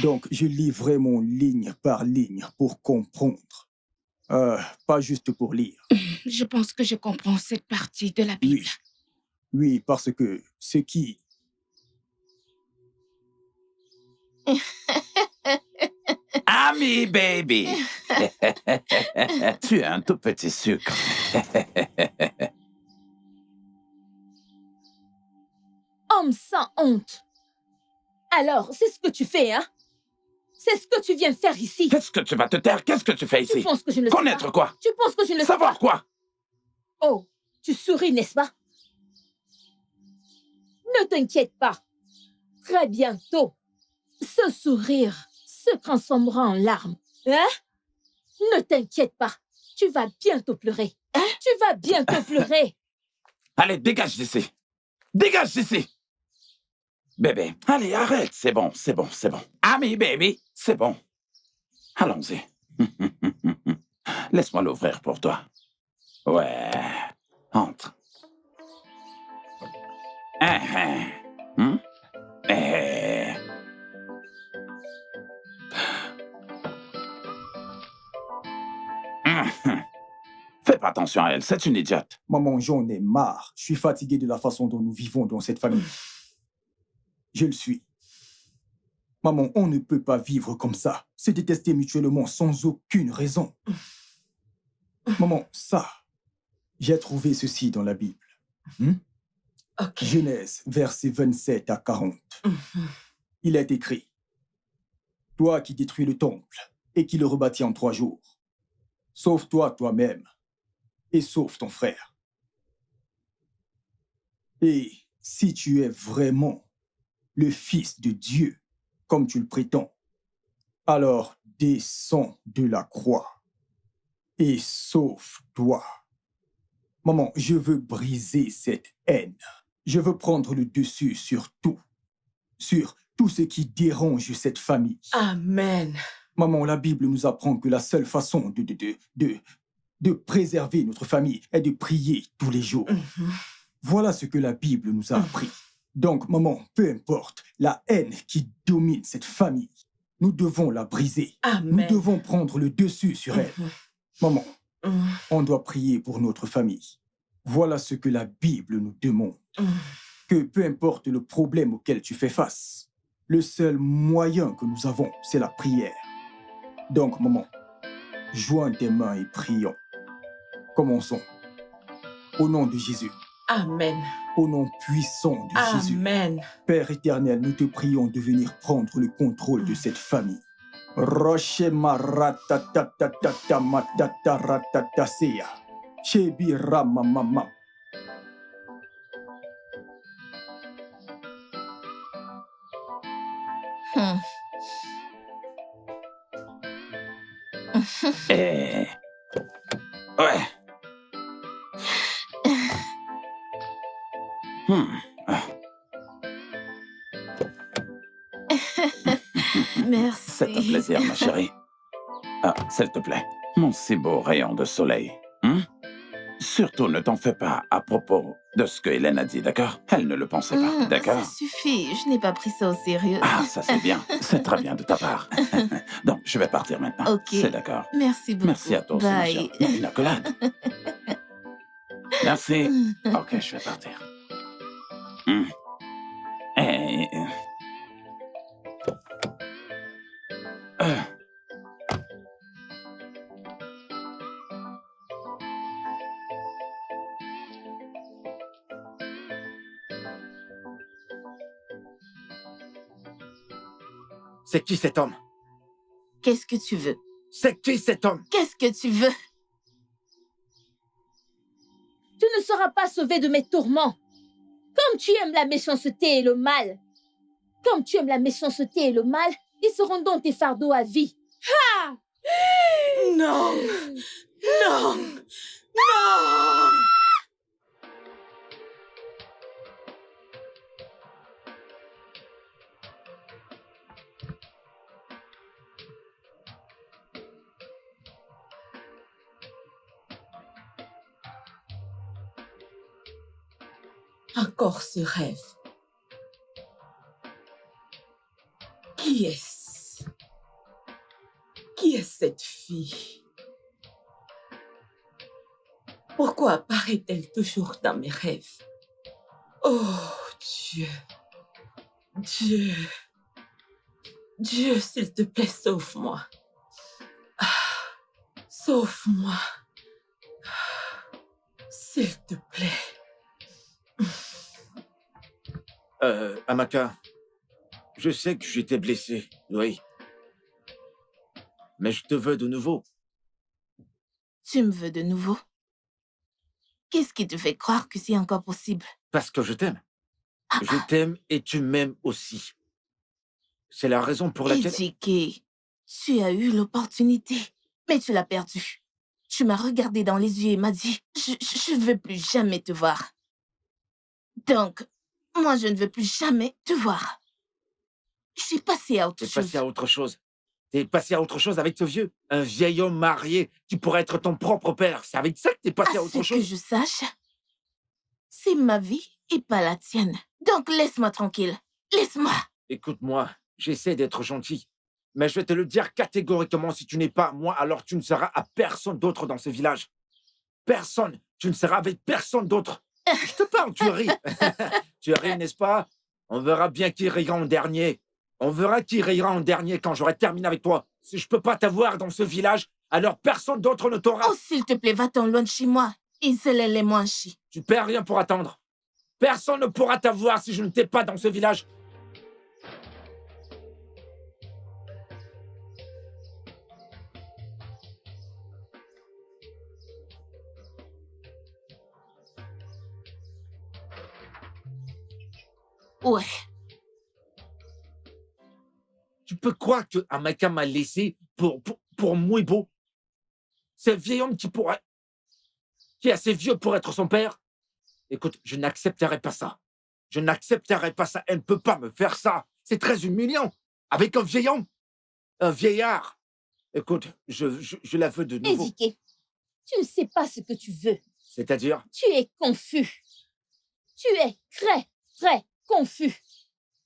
Donc, je lis vraiment ligne par ligne pour comprendre. Pas juste pour lire. Je pense que je comprends cette partie de la Bible. Oui, parce que ce qui... Ami baby, tu es un tout petit sucre. Homme sans honte. Alors, c'est ce que tu fais, hein? C'est ce que tu viens faire ici. Qu'est-ce que tu vas te taire? Qu'est-ce que tu fais ici? Tu penses que je ne le sais pas? Connaître quoi? Tu penses que je ne le sais pas? Savoir quoi? Oh, tu souris, n'est-ce pas? Ne t'inquiète pas. Très bientôt, ce sourire se transformera en larmes. Hein? Ne t'inquiète pas. Tu vas bientôt pleurer. Hein? Tu vas bientôt pleurer. Allez, dégage d'ici. Dégage d'ici. Bébé, allez, arrête. C'est bon, c'est bon, c'est bon. Ami, baby, c'est bon. Allons-y. Laisse-moi l'ouvrir pour toi. Ouais. Entre. Fais pas attention à elle, c'est une idiote. Maman, j'en ai marre. Je suis fatigué de la façon dont nous vivons dans cette famille. Je le suis. Maman, on ne peut pas vivre comme ça, se détester mutuellement sans aucune raison. Maman, ça, j'ai trouvé ceci dans la Bible. Okay. Genèse, versets 27 à 40. Il est écrit, « Toi qui détruis le temple et qui le rebâtis en 3 jours, sauve-toi toi-même et sauve ton frère. Et si tu es vraiment le Fils de Dieu, comme tu le prétends, alors descends de la croix et sauve-toi. » Maman, je veux briser cette haine. Je veux prendre le dessus sur tout ce qui dérange cette famille. Amen. Maman, la Bible nous apprend que la seule façon de préserver notre famille est de prier tous les jours. Voilà ce que la Bible nous a appris. Donc, maman, peu importe la haine qui domine cette famille, nous devons la briser. Amen. Nous devons prendre le dessus sur elle. Maman, on doit prier pour notre famille. Voilà ce que la Bible nous demande. Que peu importe le problème auquel tu fais face, le seul moyen que nous avons, c'est la prière. Donc, maman, joins tes mains et prions. Commençons. Au nom de Jésus. Amen. Au nom puissant de Jésus. Amen. Père éternel, nous te prions de venir prendre le contrôle de cette famille. Roche maratatatata matataratatasia. Chebi ramamama. Ouais. Merci. C'est un plaisir, ma chérie. Ah, s'il te plaît, mon si beau rayon de soleil. Surtout, ne t'en fais pas à propos de ce que Hélène a dit, d'accord? Elle ne le pensait pas, d'accord? Ça suffit, je n'ai pas pris ça au sérieux. Ah, ça c'est bien. C'est très bien de ta part. Donc, je vais partir maintenant. Ok. C'est d'accord. Merci beaucoup. Merci à toi aussi, ma Bye. chère. Une accolade. Merci. Ok, je vais partir. Et... C'est qui cet homme? Qu'est-ce que tu veux? C'est qui cet homme? Qu'est-ce que tu veux? Tu ne seras pas sauvé de mes tourments. Comme tu aimes la méchanceté et le mal. Comme tu aimes la méchanceté et le mal, ils seront donc tes fardeaux à vie. Ha! Non! Non! Non! Encore ce rêve. Qui est-ce? Qui est cette fille? Pourquoi apparaît-elle toujours dans mes rêves? Oh Dieu! Dieu! Dieu, s'il te plaît, sauve-moi. Sauve-moi. S'il te plaît. Amaka, je sais que j'étais blessé, oui. Mais je te veux de nouveau. Tu me veux de nouveau? Qu'est-ce qui te fait croire que c'est encore possible? Parce que je t'aime. Je t'aime et tu m'aimes aussi. C'est la raison pour laquelle... Ejike, tu as eu l'opportunité, mais tu l'as perdue. Tu m'as regardé dans les yeux et m'as dit, je ne veux plus jamais te voir. Donc, moi, je ne veux plus jamais te voir. Je suis passée à autre chose. T'es passé à autre chose. T'es passé à autre chose avec ce vieux. Un vieil homme marié qui pourrait être ton propre père. C'est avec ça que t'es passé à autre chose. Que je sache, c'est ma vie et pas la tienne. Donc, laisse-moi tranquille. Laisse-moi. Écoute-moi, j'essaie d'être gentil. Mais je vais te le dire catégoriquement, si tu n'es pas à moi, alors tu ne seras à personne d'autre dans ce village. Personne. Tu ne seras avec personne d'autre. Je te parle, tu ris. Tu ris, n'est-ce pas? On verra bien qui rira en dernier. On verra qui rira en dernier quand j'aurai terminé avec toi. Si je peux pas t'avoir dans ce village, alors personne d'autre ne t'aura. Oh, s'il te plaît, va-t'en loin de chez moi. Les moins chi. Tu perds rien pour attendre. Personne ne pourra t'avoir si je ne t'ai pas dans ce village. Ouais. Tu peux croire que Amaka m'a laissé pour Mouibo? C'est un vieil homme qui est assez vieux pour être son père? Écoute, je n'accepterai pas ça. Je n'accepterai pas ça. Elle ne peut pas me faire ça. C'est très humiliant. Avec un vieil homme. Un vieillard. Écoute, je la veux de nouveau. Ejike, tu ne sais pas ce que tu veux. C'est-à-dire? Tu es confus. Tu es très, très confus.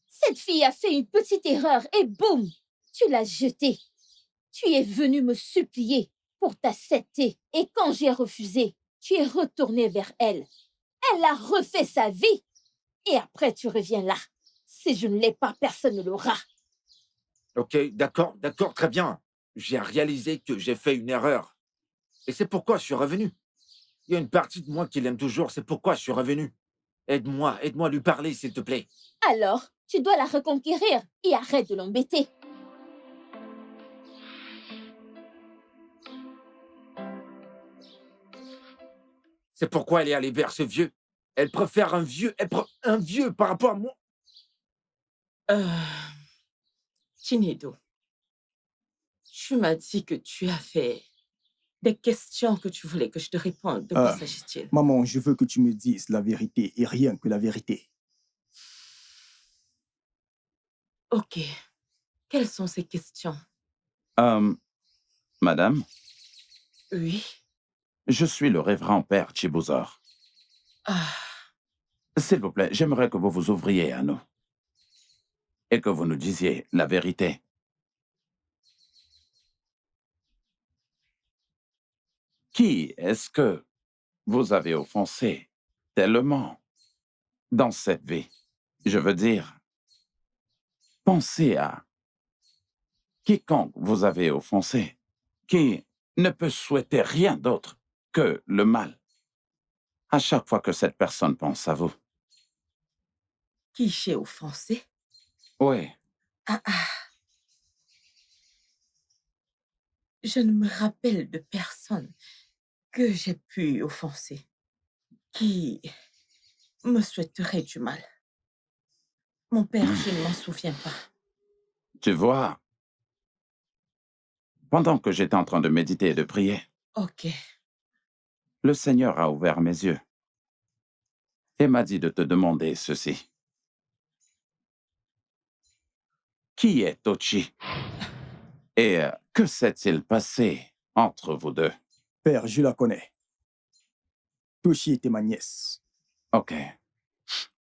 Cette fille a fait une petite erreur et boum, tu l'as jetée. Tu es venu me supplier pour t'accepter et quand j'ai refusé, tu es retourné vers elle. Elle a refait sa vie et après tu reviens là. Si je ne l'ai pas, personne ne l'aura. Ok, d'accord, très bien. J'ai réalisé que j'ai fait une erreur. Et c'est pourquoi je suis revenu. Il y a une partie de moi qui l'aime toujours, c'est pourquoi je suis revenu. Aide-moi à lui parler, s'il te plaît. Alors, tu dois la reconquérir et arrête de l'embêter. C'est pourquoi elle est allée vers ce vieux. Elle préfère un vieux par rapport à moi. Chinedu, tu m'as dit que tu avais des questions que tu voulais que je te réponde. De quoi s'agit-il? Maman, je veux que tu me dises la vérité et rien que la vérité. Ok. Quelles sont ces questions? Madame? Oui. Je suis le révérend père Chibuzor. S'il vous plaît, j'aimerais que vous vous ouvriez à nous. Et que vous nous disiez la vérité. Qui est-ce que vous avez offensé tellement dans cette vie? Je veux dire, pensez à quiconque vous avez offensé, qui ne peut souhaiter rien d'autre que le mal. À chaque fois que cette personne pense à vous. Qui j'ai offensé? Oui. Je ne me rappelle de personne que j'ai pu offenser qui me souhaiterait du mal. Mon père, je ne m'en souviens pas. Tu vois, pendant que j'étais en train de méditer et de prier, Ok. le Seigneur a ouvert mes yeux et m'a dit de te demander ceci. Qui est Tochi? Et que s'est-il passé entre vous deux? Père, je la connais. Toshi était ma nièce. Ok.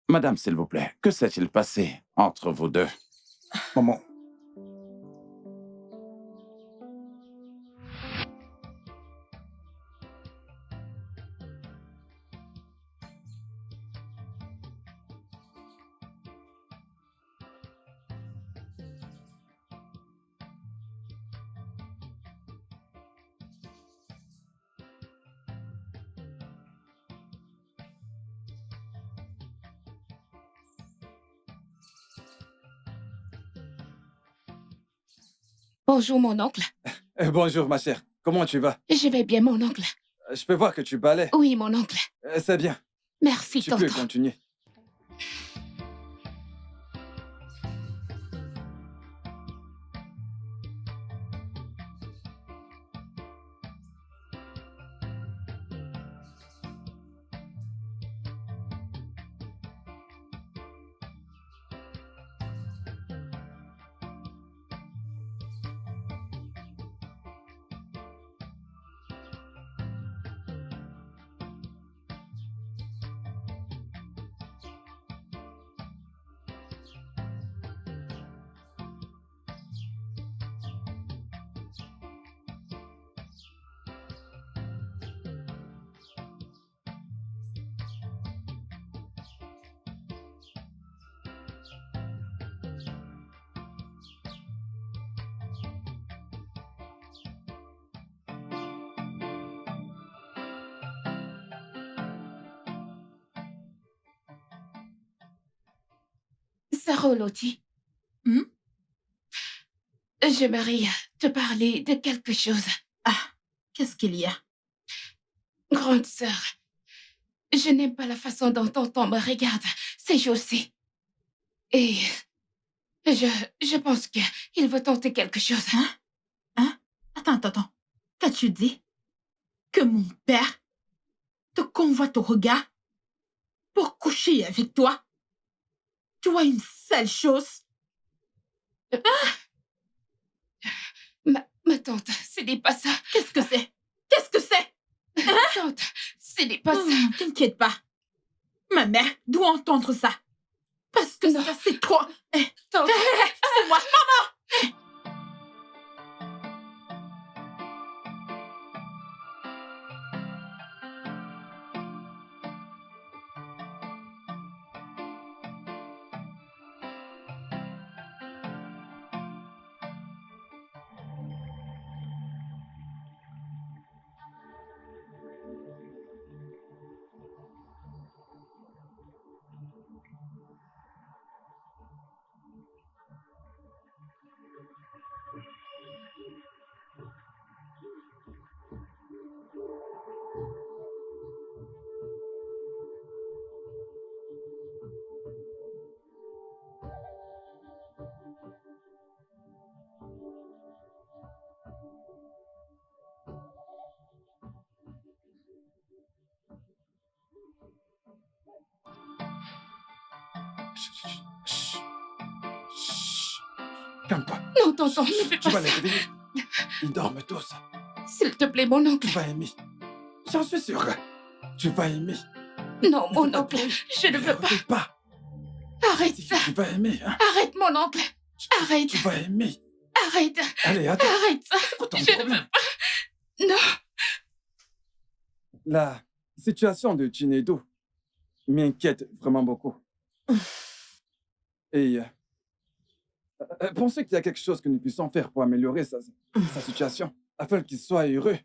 Madame, s'il vous plaît, que s'est-il passé entre vous deux? Maman. Bonjour, mon oncle. Bonjour, ma chère. Comment tu vas? Je vais bien, mon oncle. Je peux voir que tu balais. Oui, mon oncle. C'est bien. Merci, Tu tonton. peux continuer. Sarah Loti. J'aimerais te parler de quelque chose. Qu'est-ce qu'il y a? Grande sœur, je n'aime pas la façon dont tonton me regarde ces jours-ci. Et je pense qu'il veut tenter quelque chose. Attends. Qu'as-tu dit? Que mon père te convoite au regard pour coucher avec toi? Tu vois une sale chose? Ma tante, ce n'est pas ça. Qu'est-ce que c'est? Qu'est-ce que c'est? Tante, ce n'est pas ça. T'inquiète pas. Ma mère doit entendre ça. Parce que ça, c'est trop. Tante. C'est moi. Maman! Calme-toi. Non, tonton, ne fais Tu pas vas ça. les réveiller. Ils dorment tous. S'il te plaît, mon oncle. Tu vas aimer. J'en suis sûr. Tu vas aimer. Non, mon oncle, je ne veux pas. Pas. Arrête ça. Tu vas aimer, hein. Arrête, mon oncle. Arrête. Tu vas aimer. Arrête. Allez, attends. Arrête ça. C'est quoi ton Je ne problème? veux pas. Non. La situation de Chinedu m'inquiète vraiment beaucoup. Et pensez qu'il y a quelque chose que nous puissions faire pour améliorer sa situation, afin qu'il soit heureux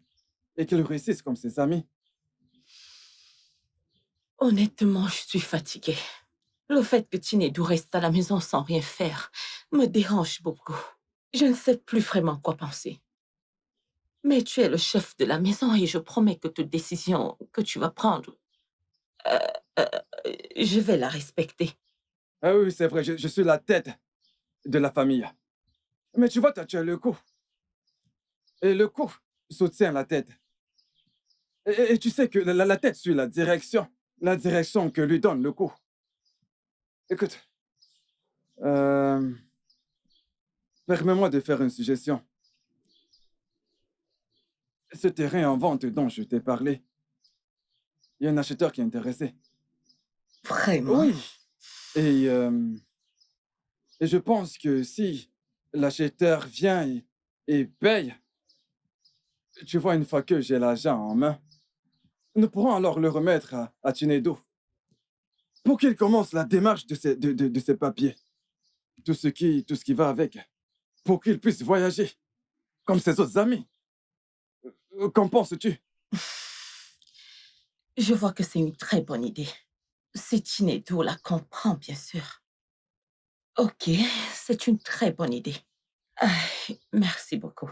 et qu'il réussisse comme ses amis. Honnêtement, je suis fatiguée. Le fait que Chinedu reste à la maison sans rien faire me dérange beaucoup. Je ne sais plus vraiment quoi penser. Mais tu es le chef de la maison et je promets que toute décision que tu vas prendre, je vais la respecter. Ah oui, c'est vrai, je suis la tête de la famille. Mais tu vois, tu as le cou. Et le cou soutient la tête. Et tu sais que la tête suit la direction que lui donne le cou. Écoute, permets-moi de faire une suggestion. Ce terrain en vente dont je t'ai parlé, il y a un acheteur qui est intéressé. Vraiment? Oui. Et je pense que si l'acheteur vient et paye, tu vois, une fois que j'ai l'argent en main, nous pourrons alors le remettre à Chinedu pour qu'il commence la démarche de ses papiers. Tout ce qui va avec, pour qu'il puisse voyager comme ses autres amis. Qu'en penses-tu? Je vois que c'est une très bonne idée. Si Chinedu la comprend, bien sûr. Ok, c'est une très bonne idée. Ah, merci beaucoup.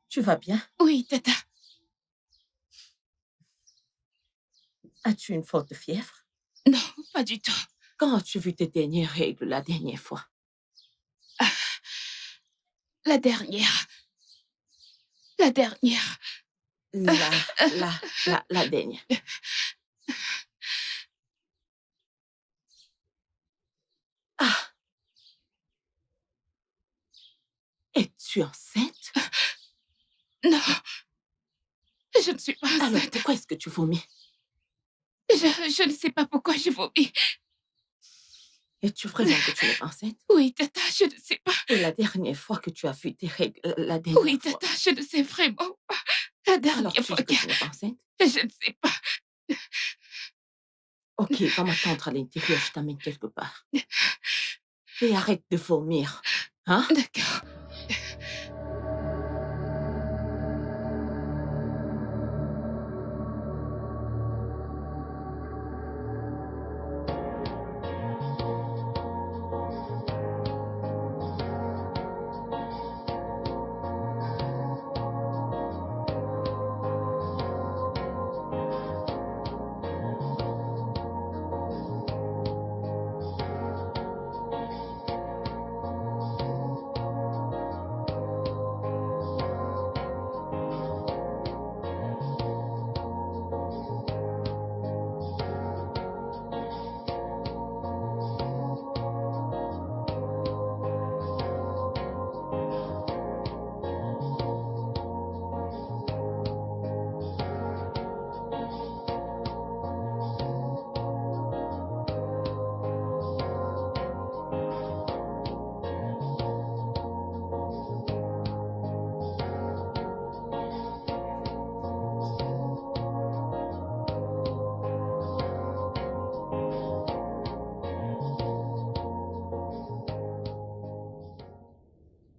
Tu vas bien? Oui, tata. As-tu une forte fièvre? Non, pas du tout. Quand as-tu vu tes dernières règles la dernière fois? La dernière. La dernière. La dernière. Ah! Es-tu enceinte? Non. Je ne suis pas enceinte. Alors, pourquoi est-ce que tu vomis? Je ne sais pas pourquoi je vomis. Es-tu vraiment que tu es enceinte? Oui, tata, je ne sais pas. Et la dernière fois que tu as vu tes règles, la dernière Oui, fois... tata, je ne sais vraiment pas. La dernière Alors, tu fois dis que tu n'es pas enceinte? Je ne sais pas. Ok, va m'attendre à l'intérieur, je t'amène quelque part. Et arrête de vomir, hein? D'accord.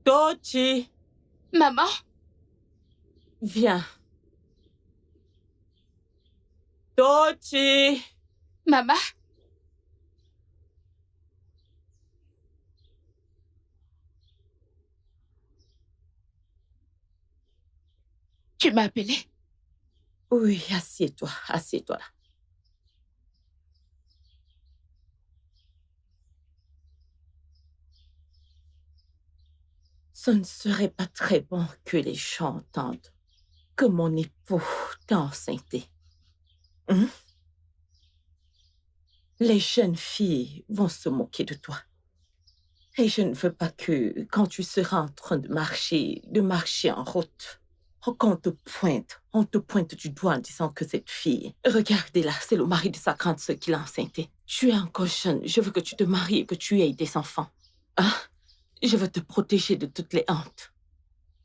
Tochi! Maman? Viens. Tochi! Maman? Tu m'as appelé? Oui, assieds-toi, assieds-toi là. Ce ne serait pas très bon que les gens entendent que mon époux t'a enceinté. Hein? Les jeunes filles vont se moquer de toi. Et je ne veux pas que, quand tu seras en train de marcher en route, qu'on te pointe du doigt en disant que cette fille, regardez-la, c'est le mari de sa grande sœur qui l'a enceintée. Tu es encore jeune, je veux que tu te maries et que tu aies des enfants. Hein? Je veux te protéger de toutes les hontes.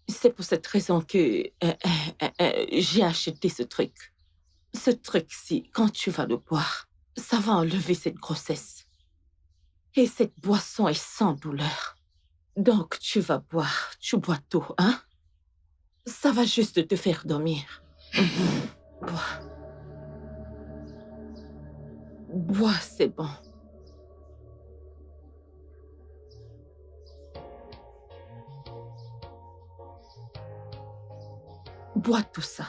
C'est pour cette raison que j'ai acheté ce truc. Ce truc-ci, quand tu vas le boire, ça va enlever cette grossesse. Et cette boisson est sans douleur. Donc, tu vas boire. Tu bois tôt, hein? Ça va juste te faire dormir. Bois. Bois, c'est bon. Bois tout ça.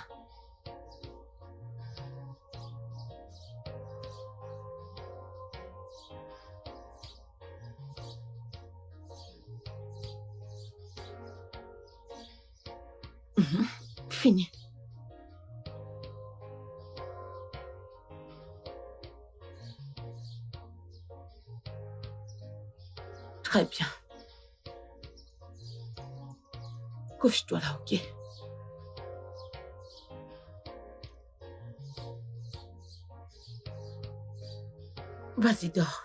Fini. Très bien. Couche-toi là, ok? Vas-y, dors.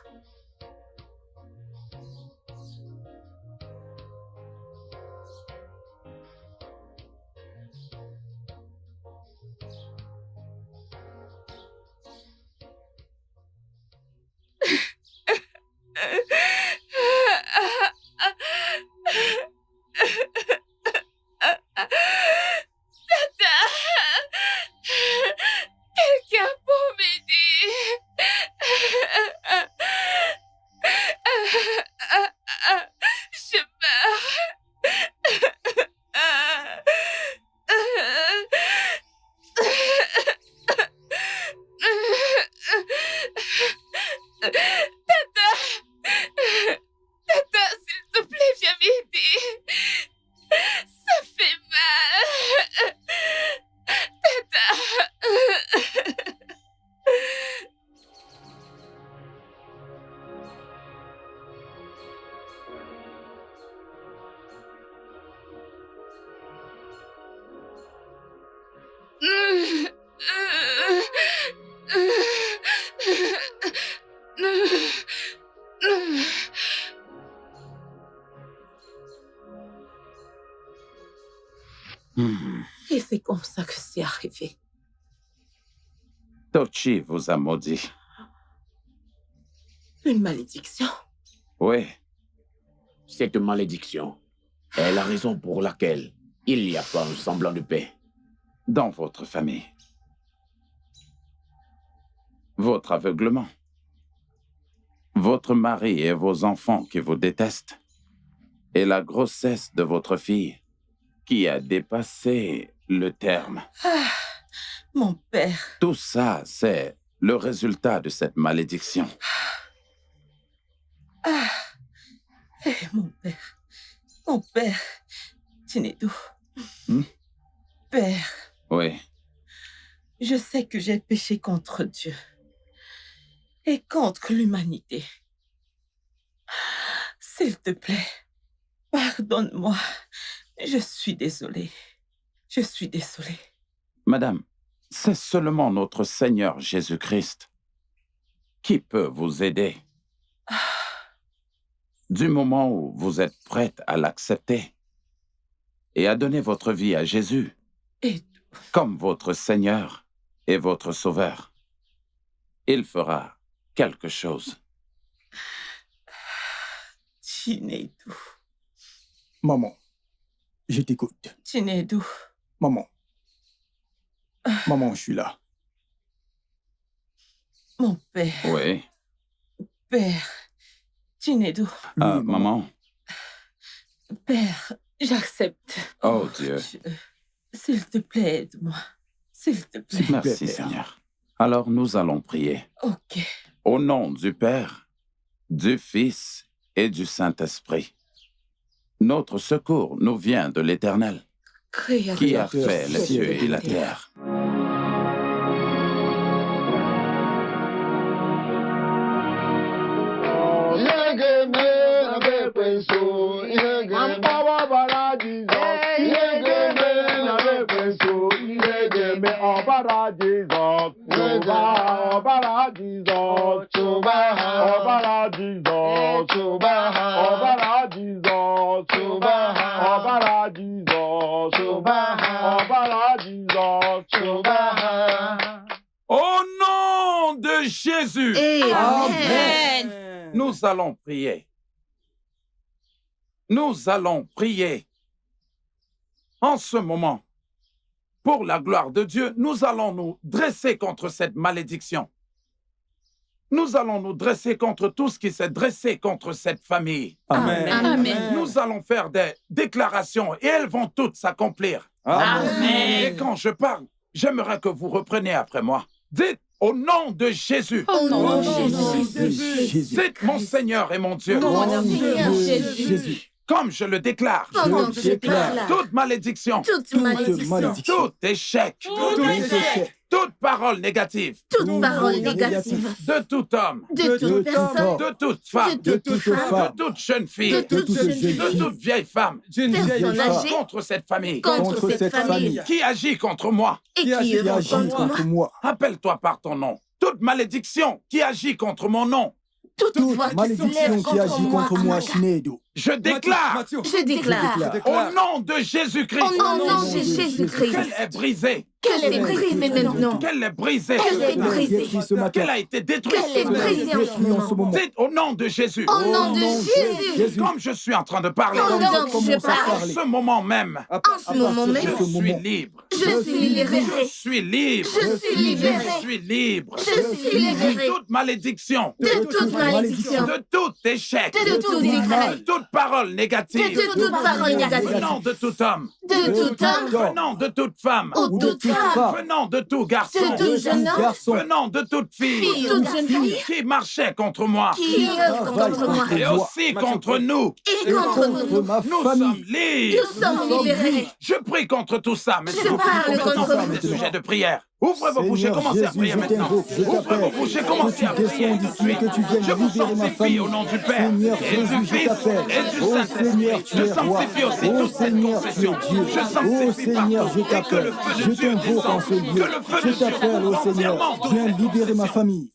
Quelqu'un pour m'aider. Je meurs. Tata, s'il te plaît, viens m'aider. Ça fait mal. Tata. Et c'est comme ça que c'est arrivé. Tochi vous a maudit. Une malédiction? Oui. Cette malédiction est la raison pour laquelle il n'y a pas un semblant de paix. Dans votre famille. Votre aveuglement. Votre mari et vos enfants qui vous détestent. Et la grossesse de votre fille qui a dépassé le terme. Ah, mon père. Tout ça, c'est le résultat de cette malédiction. Ah, mon père, Tinedou. Père. Oui. Je sais que j'ai péché contre Dieu et contre l'humanité. S'il te plaît, pardonne-moi. Je suis désolée. Je suis désolée. Madame, c'est seulement notre Seigneur Jésus-Christ qui peut vous aider. Du moment où vous êtes prête à l'accepter et à donner votre vie à Jésus comme votre Seigneur et votre Sauveur, il fera quelque chose. Tinedou. Maman, je t'écoute. Tinedou. Maman. Maman, je suis là. Mon père. Oui. Père. Tinedou. Maman. Père, j'accepte. Oh Dieu. S'il te plaît, aide-moi. S'il te plaît. Merci, Seigneur. Alors nous allons prier. Ok. Au nom du Père, du Fils et du Saint-Esprit. Notre secours nous vient de l'Éternel, qui a fait les cieux et la terre. Au nom de Jésus. Amen. Nous allons prier. Nous allons prier. En ce moment, pour la gloire de Dieu, nous allons nous dresser contre cette malédiction. Nous allons nous dresser contre tout ce qui s'est dressé contre cette famille. Amen. Amen. Nous allons faire des déclarations et elles vont toutes s'accomplir. Amen. Et quand je parle, j'aimerais que vous repreniez après moi. Dites au nom de Jésus. Au nom de Jésus. Dites mon Seigneur et mon Dieu. Mon Seigneur Jésus. Comme je le déclare. Pendant que je déclare Toute malédiction. toute malédiction, Tout échec. Toute parole négative. toute parole négative De tout homme. de toute personne, De toute femme. de toute femme, De toute jeune fille. de toute jeune fille, De toute vieille femme. personne âgée Contre cette famille. contre cette famille Qui agit contre moi. et qui Qui œuvre agit contre moi. contre moi. Appelle-toi par ton nom. Toute malédiction qui agit contre mon nom. Toute voix qui Malédiction s'élève qui agit contre moi, Shinedo. Je déclare. Je déclare Au nom de Jésus-Christ. au nom de Jésus-Christ Qu'elle est brisée. qu'elle est brisée maintenant, Qu'elle est brisée. qu'elle est brisée, Détruit ce matin. Qu'elle a été détruite. qu'elle est brisée Détruit en ce moment. Dites au nom de Jésus. au nom de Jésus. Comme je suis en train de parler. Pendant que je Commence à parle, En ce moment même. en ce moment même, Je suis libre. je suis Je libérée, suis libre. je suis libérée, Je suis libre. je suis libérée Toute malédiction. de toute malédiction, De tout échec. de tout De décret, toute parole négative. de toute parole négative, Venant de tout homme. de tout homme Venant de toute femme. ou toute femme, Venant de tout garçon. de tout jeune homme, Garçon. Venant de toute fille. toute jeune fille, Qui marchait contre moi. qui œuvre contre moi Et aussi contre nous. et contre Contre nous. ma Nous sommes famille. libres. Nous sommes libérés. Je prie contre tout ça. Mais Je parle contre des sujets de prière. Ouvrez vos bouches et Seigneur commencez à Jésus, prier je maintenant. t'invoque, je Ouvrez t'appelle. vos bouches et Que commencez à tu prier descendes tout de ici, suite. que tu viennes Je vous libérer ma sanctifie famille. au nom du Père Seigneur et du Jésus, je Fils t'appelle. et du Oh Saint-Esprit. Seigneur, tu Je es roi. sanctifie aussi Oh toute cette Seigneur, tu confession. es Dieu. Je Oh sanctifie Seigneur, partout. je Et que t'appelle. le feu de Je Dieu t'invoque en descende. ce lieu. Que le feu Je de Dieu t'appelle, oh Seigneur. entièrement toute Viens cette libérer ma confession. famille.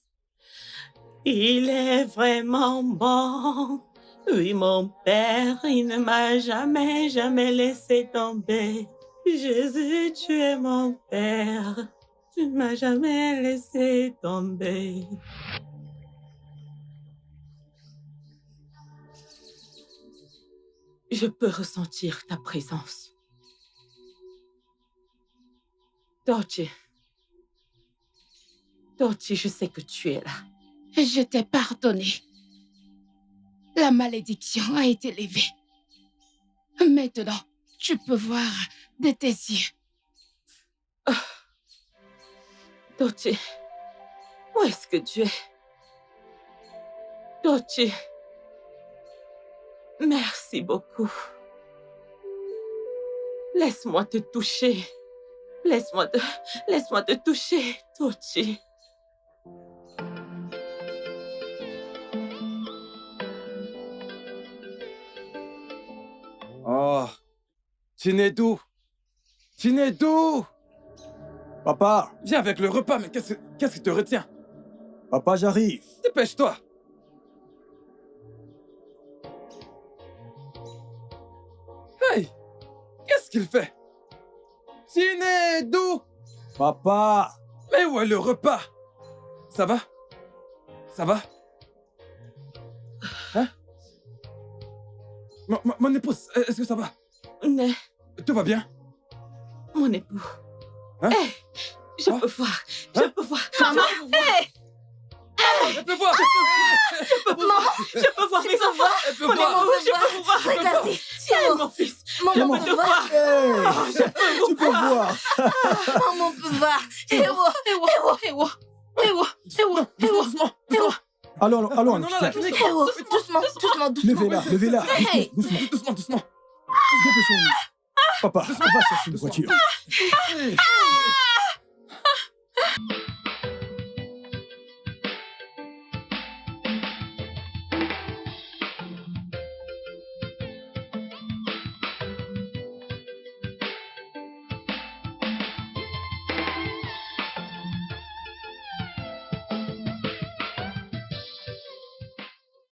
Il est vraiment bon. Oui, mon Père, il ne m'a jamais, jamais laissé tomber. Jésus, tu es mon Père. Tu ne m'as jamais laissé tomber. Je peux ressentir ta présence. Dolce. Dolce, je sais que tu es là. Je t'ai pardonné. La malédiction a été levée. Maintenant, tu peux voir de tes yeux. Dolce, où est-ce que tu es? Dolce, merci beaucoup. Laisse-moi te toucher. Laisse-moi te toucher, Dolce. Oh, Chinedu. Chinedu. Papa, Viens avec le repas, mais qu'est-ce qui te retient? papa, j'arrive. Dépêche-toi. Hey, qu'est-ce qu'il fait? Chinedu. Papa, Mais où est le repas? Ça va? Ça va? Hein? Mon épouse, est-ce que ça va? Mais, Tout va bien? mon époux. Hein? Hey, je Hein? peux voir. Je Hein? peux voir. Maman, Elle peut voir! Je peux voir mes enfants. Elle peut Mon voir! époux, je peux vous voir. regardez, Tiens, mon fils. Maman Je peut peux voir. Tu peux voir. Maman peut voir. Allons, Non, putain. Doucement. Levez-la. Hey. Doucement. Dépêchons-nous. Papa, on va chercher une voiture.